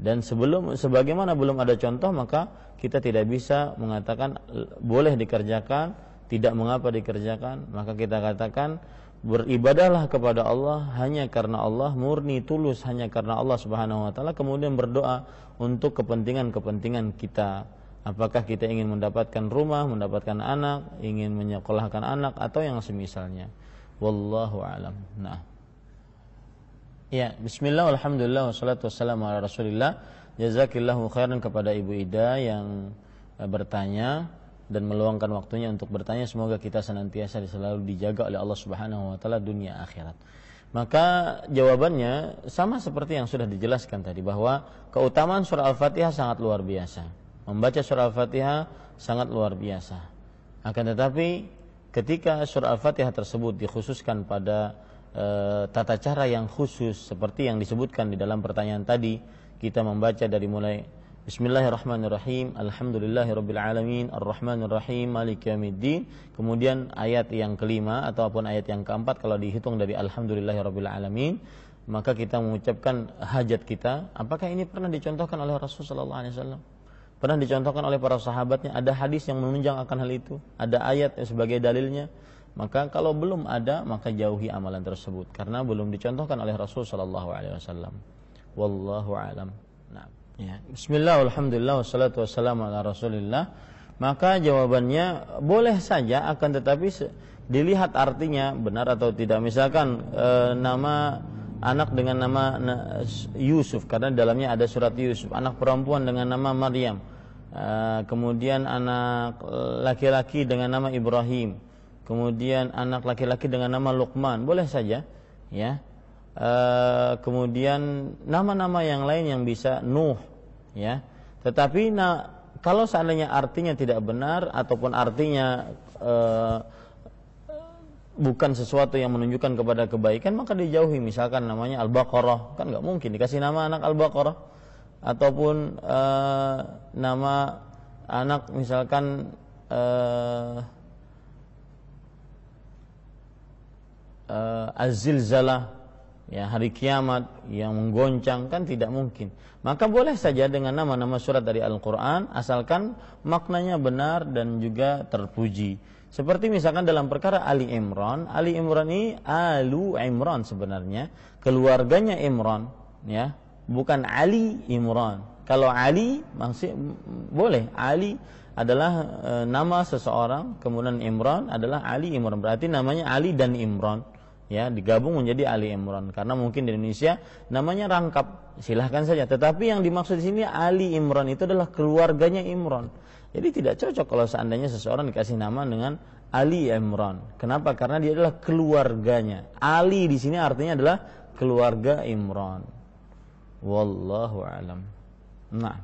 Dan sebagaimana belum ada contoh, maka kita tidak bisa mengatakan boleh dikerjakan, tidak mengapa dikerjakan. Maka kita katakan beribadahlah kepada Allah hanya karena Allah, murni tulus hanya karena Allah Subhanahu wa taala, kemudian berdoa untuk kepentingan-kepentingan kita. Apakah kita ingin mendapatkan rumah, mendapatkan anak, ingin menyekolahkan anak, atau yang semisalnya. Wallahu alam. Nah. Ya, bismillah, alhamdulillah, wassalatu wassalamu ala rasulillah. Jazakillahu khairan kepada Ibu Ida yang bertanya dan meluangkan waktunya untuk bertanya. Semoga kita senantiasa selalu dijaga oleh Allah Subhanahu wa taala dunia akhirat. Maka jawabannya sama seperti yang sudah dijelaskan tadi, bahwa keutamaan surah Al-Fatihah sangat luar biasa. Membaca surah Al-Fatihah sangat luar biasa. Akan tetapi ketika surah Al-Fatihah tersebut dikhususkan pada tata cara yang khusus seperti yang disebutkan di dalam pertanyaan tadi, kita membaca dari mulai Bismillahirrahmanirrahim, Alhamdulillahirabbil alamin, Arrahmanirrahim, Maliki yaumiddin, kemudian ayat yang kelima ataupun ayat yang keempat kalau dihitung dari Alhamdulillahirabbil alamin, maka kita mengucapkan hajat kita. Apakah ini pernah dicontohkan oleh Rasul sallallahu alaihi wasallam? Pernah dicontohkan oleh para sahabatnya? Ada hadis yang menunjang akan hal itu? Ada ayat sebagai dalilnya? Maka kalau belum ada, maka jauhi amalan tersebut karena belum dicontohkan oleh Rasul sallallahu alaihi wasallam. Wallahu alam. Nah, ya. Bismillah, alhamdulillah, wassalatu wassalamu ala rasulillah. Maka jawabannya boleh saja, akan tetapi dilihat artinya benar atau tidak. Misalkan nama anak dengan nama Yusuf, karena dalamnya ada surat Yusuf. Anak perempuan dengan nama Maryam. Kemudian anak laki-laki dengan nama Ibrahim. Kemudian anak laki-laki dengan nama Luqman, boleh saja, ya. Kemudian nama-nama yang lain yang bisa Nuh, ya. Tetapi kalau seandainya artinya tidak benar ataupun artinya bukan sesuatu yang menunjukkan kepada kebaikan, maka dijauhi. Misalkan namanya Al-Baqarah, kan nggak mungkin dikasih nama anak Al-Baqarah. Ataupun nama anak misalkan Az-Zilzalah, ya, hari kiamat yang menggoncang, kan tidak mungkin. Maka boleh saja dengan nama-nama surat dari Al-Quran asalkan maknanya benar dan juga terpuji. Seperti misalkan dalam perkara Ali Imran ini Alu Imran, sebenarnya keluarganya Imran, ya, bukan Ali Imran. Kalau Ali masih boleh, Ali adalah nama seseorang, kemudian Imran adalah Ali Imran, berarti namanya Ali dan Imran. ya, digabung menjadi Ali Imran. Karena mungkin di Indonesia namanya rangkap, silahkan saja. Tetapi yang dimaksud di sini Ali Imran itu adalah keluarganya Imran. Jadi tidak cocok kalau seandainya seseorang dikasih nama dengan Ali Imran. Kenapa? Karena dia adalah keluarganya. Ali di sini artinya adalah keluarga Imran. Wallahu a'lam. Nah.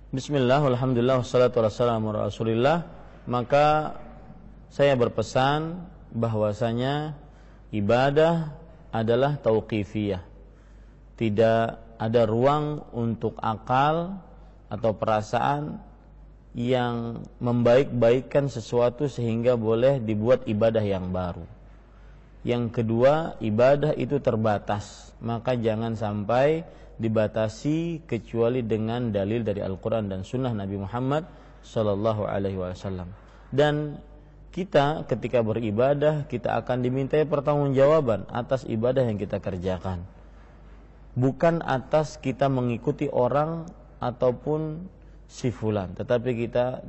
Bismillah, alhamdulillah, wassalatu wassalamu ala Rasulillah. Maka saya berpesan bahwasanya ibadah adalah tauqifiyah. Tidak ada ruang untuk akal atau perasaan yang membaik-baikkan sesuatu sehingga boleh dibuat ibadah yang baru. Yang kedua, ibadah itu terbatas, maka jangan sampai dibatasi kecuali dengan dalil dari Al-Quran dan Sunnah Nabi Muhammad Sallallahu Alaihi Wasallam. Dan kita ketika beribadah, kita akan dimintai pertanggungjawaban atas ibadah yang kita kerjakan, bukan atas kita mengikuti orang ataupun si fulan, tetapi kita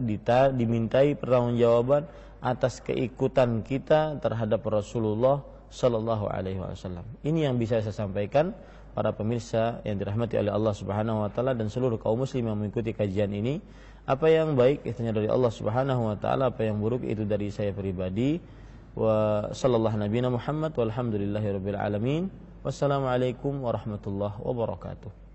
dimintai pertanggungjawaban atas keikutan kita terhadap Rasulullah Sallallahu Alaihi Wasallam. Ini yang bisa saya sampaikan para pemirsa yang dirahmati oleh Allah Subhanahu Wa Taala dan seluruh kaum muslim yang mengikuti kajian ini. Apa yang baik itu dari Allah Subhanahu Wa Taala, apa yang buruk itu dari saya pribadi. Wa sallallahu nabiyana Muhammad walhamdulillahirabbil alamin. Wassalamualaikum warahmatullahi wabarakatuh.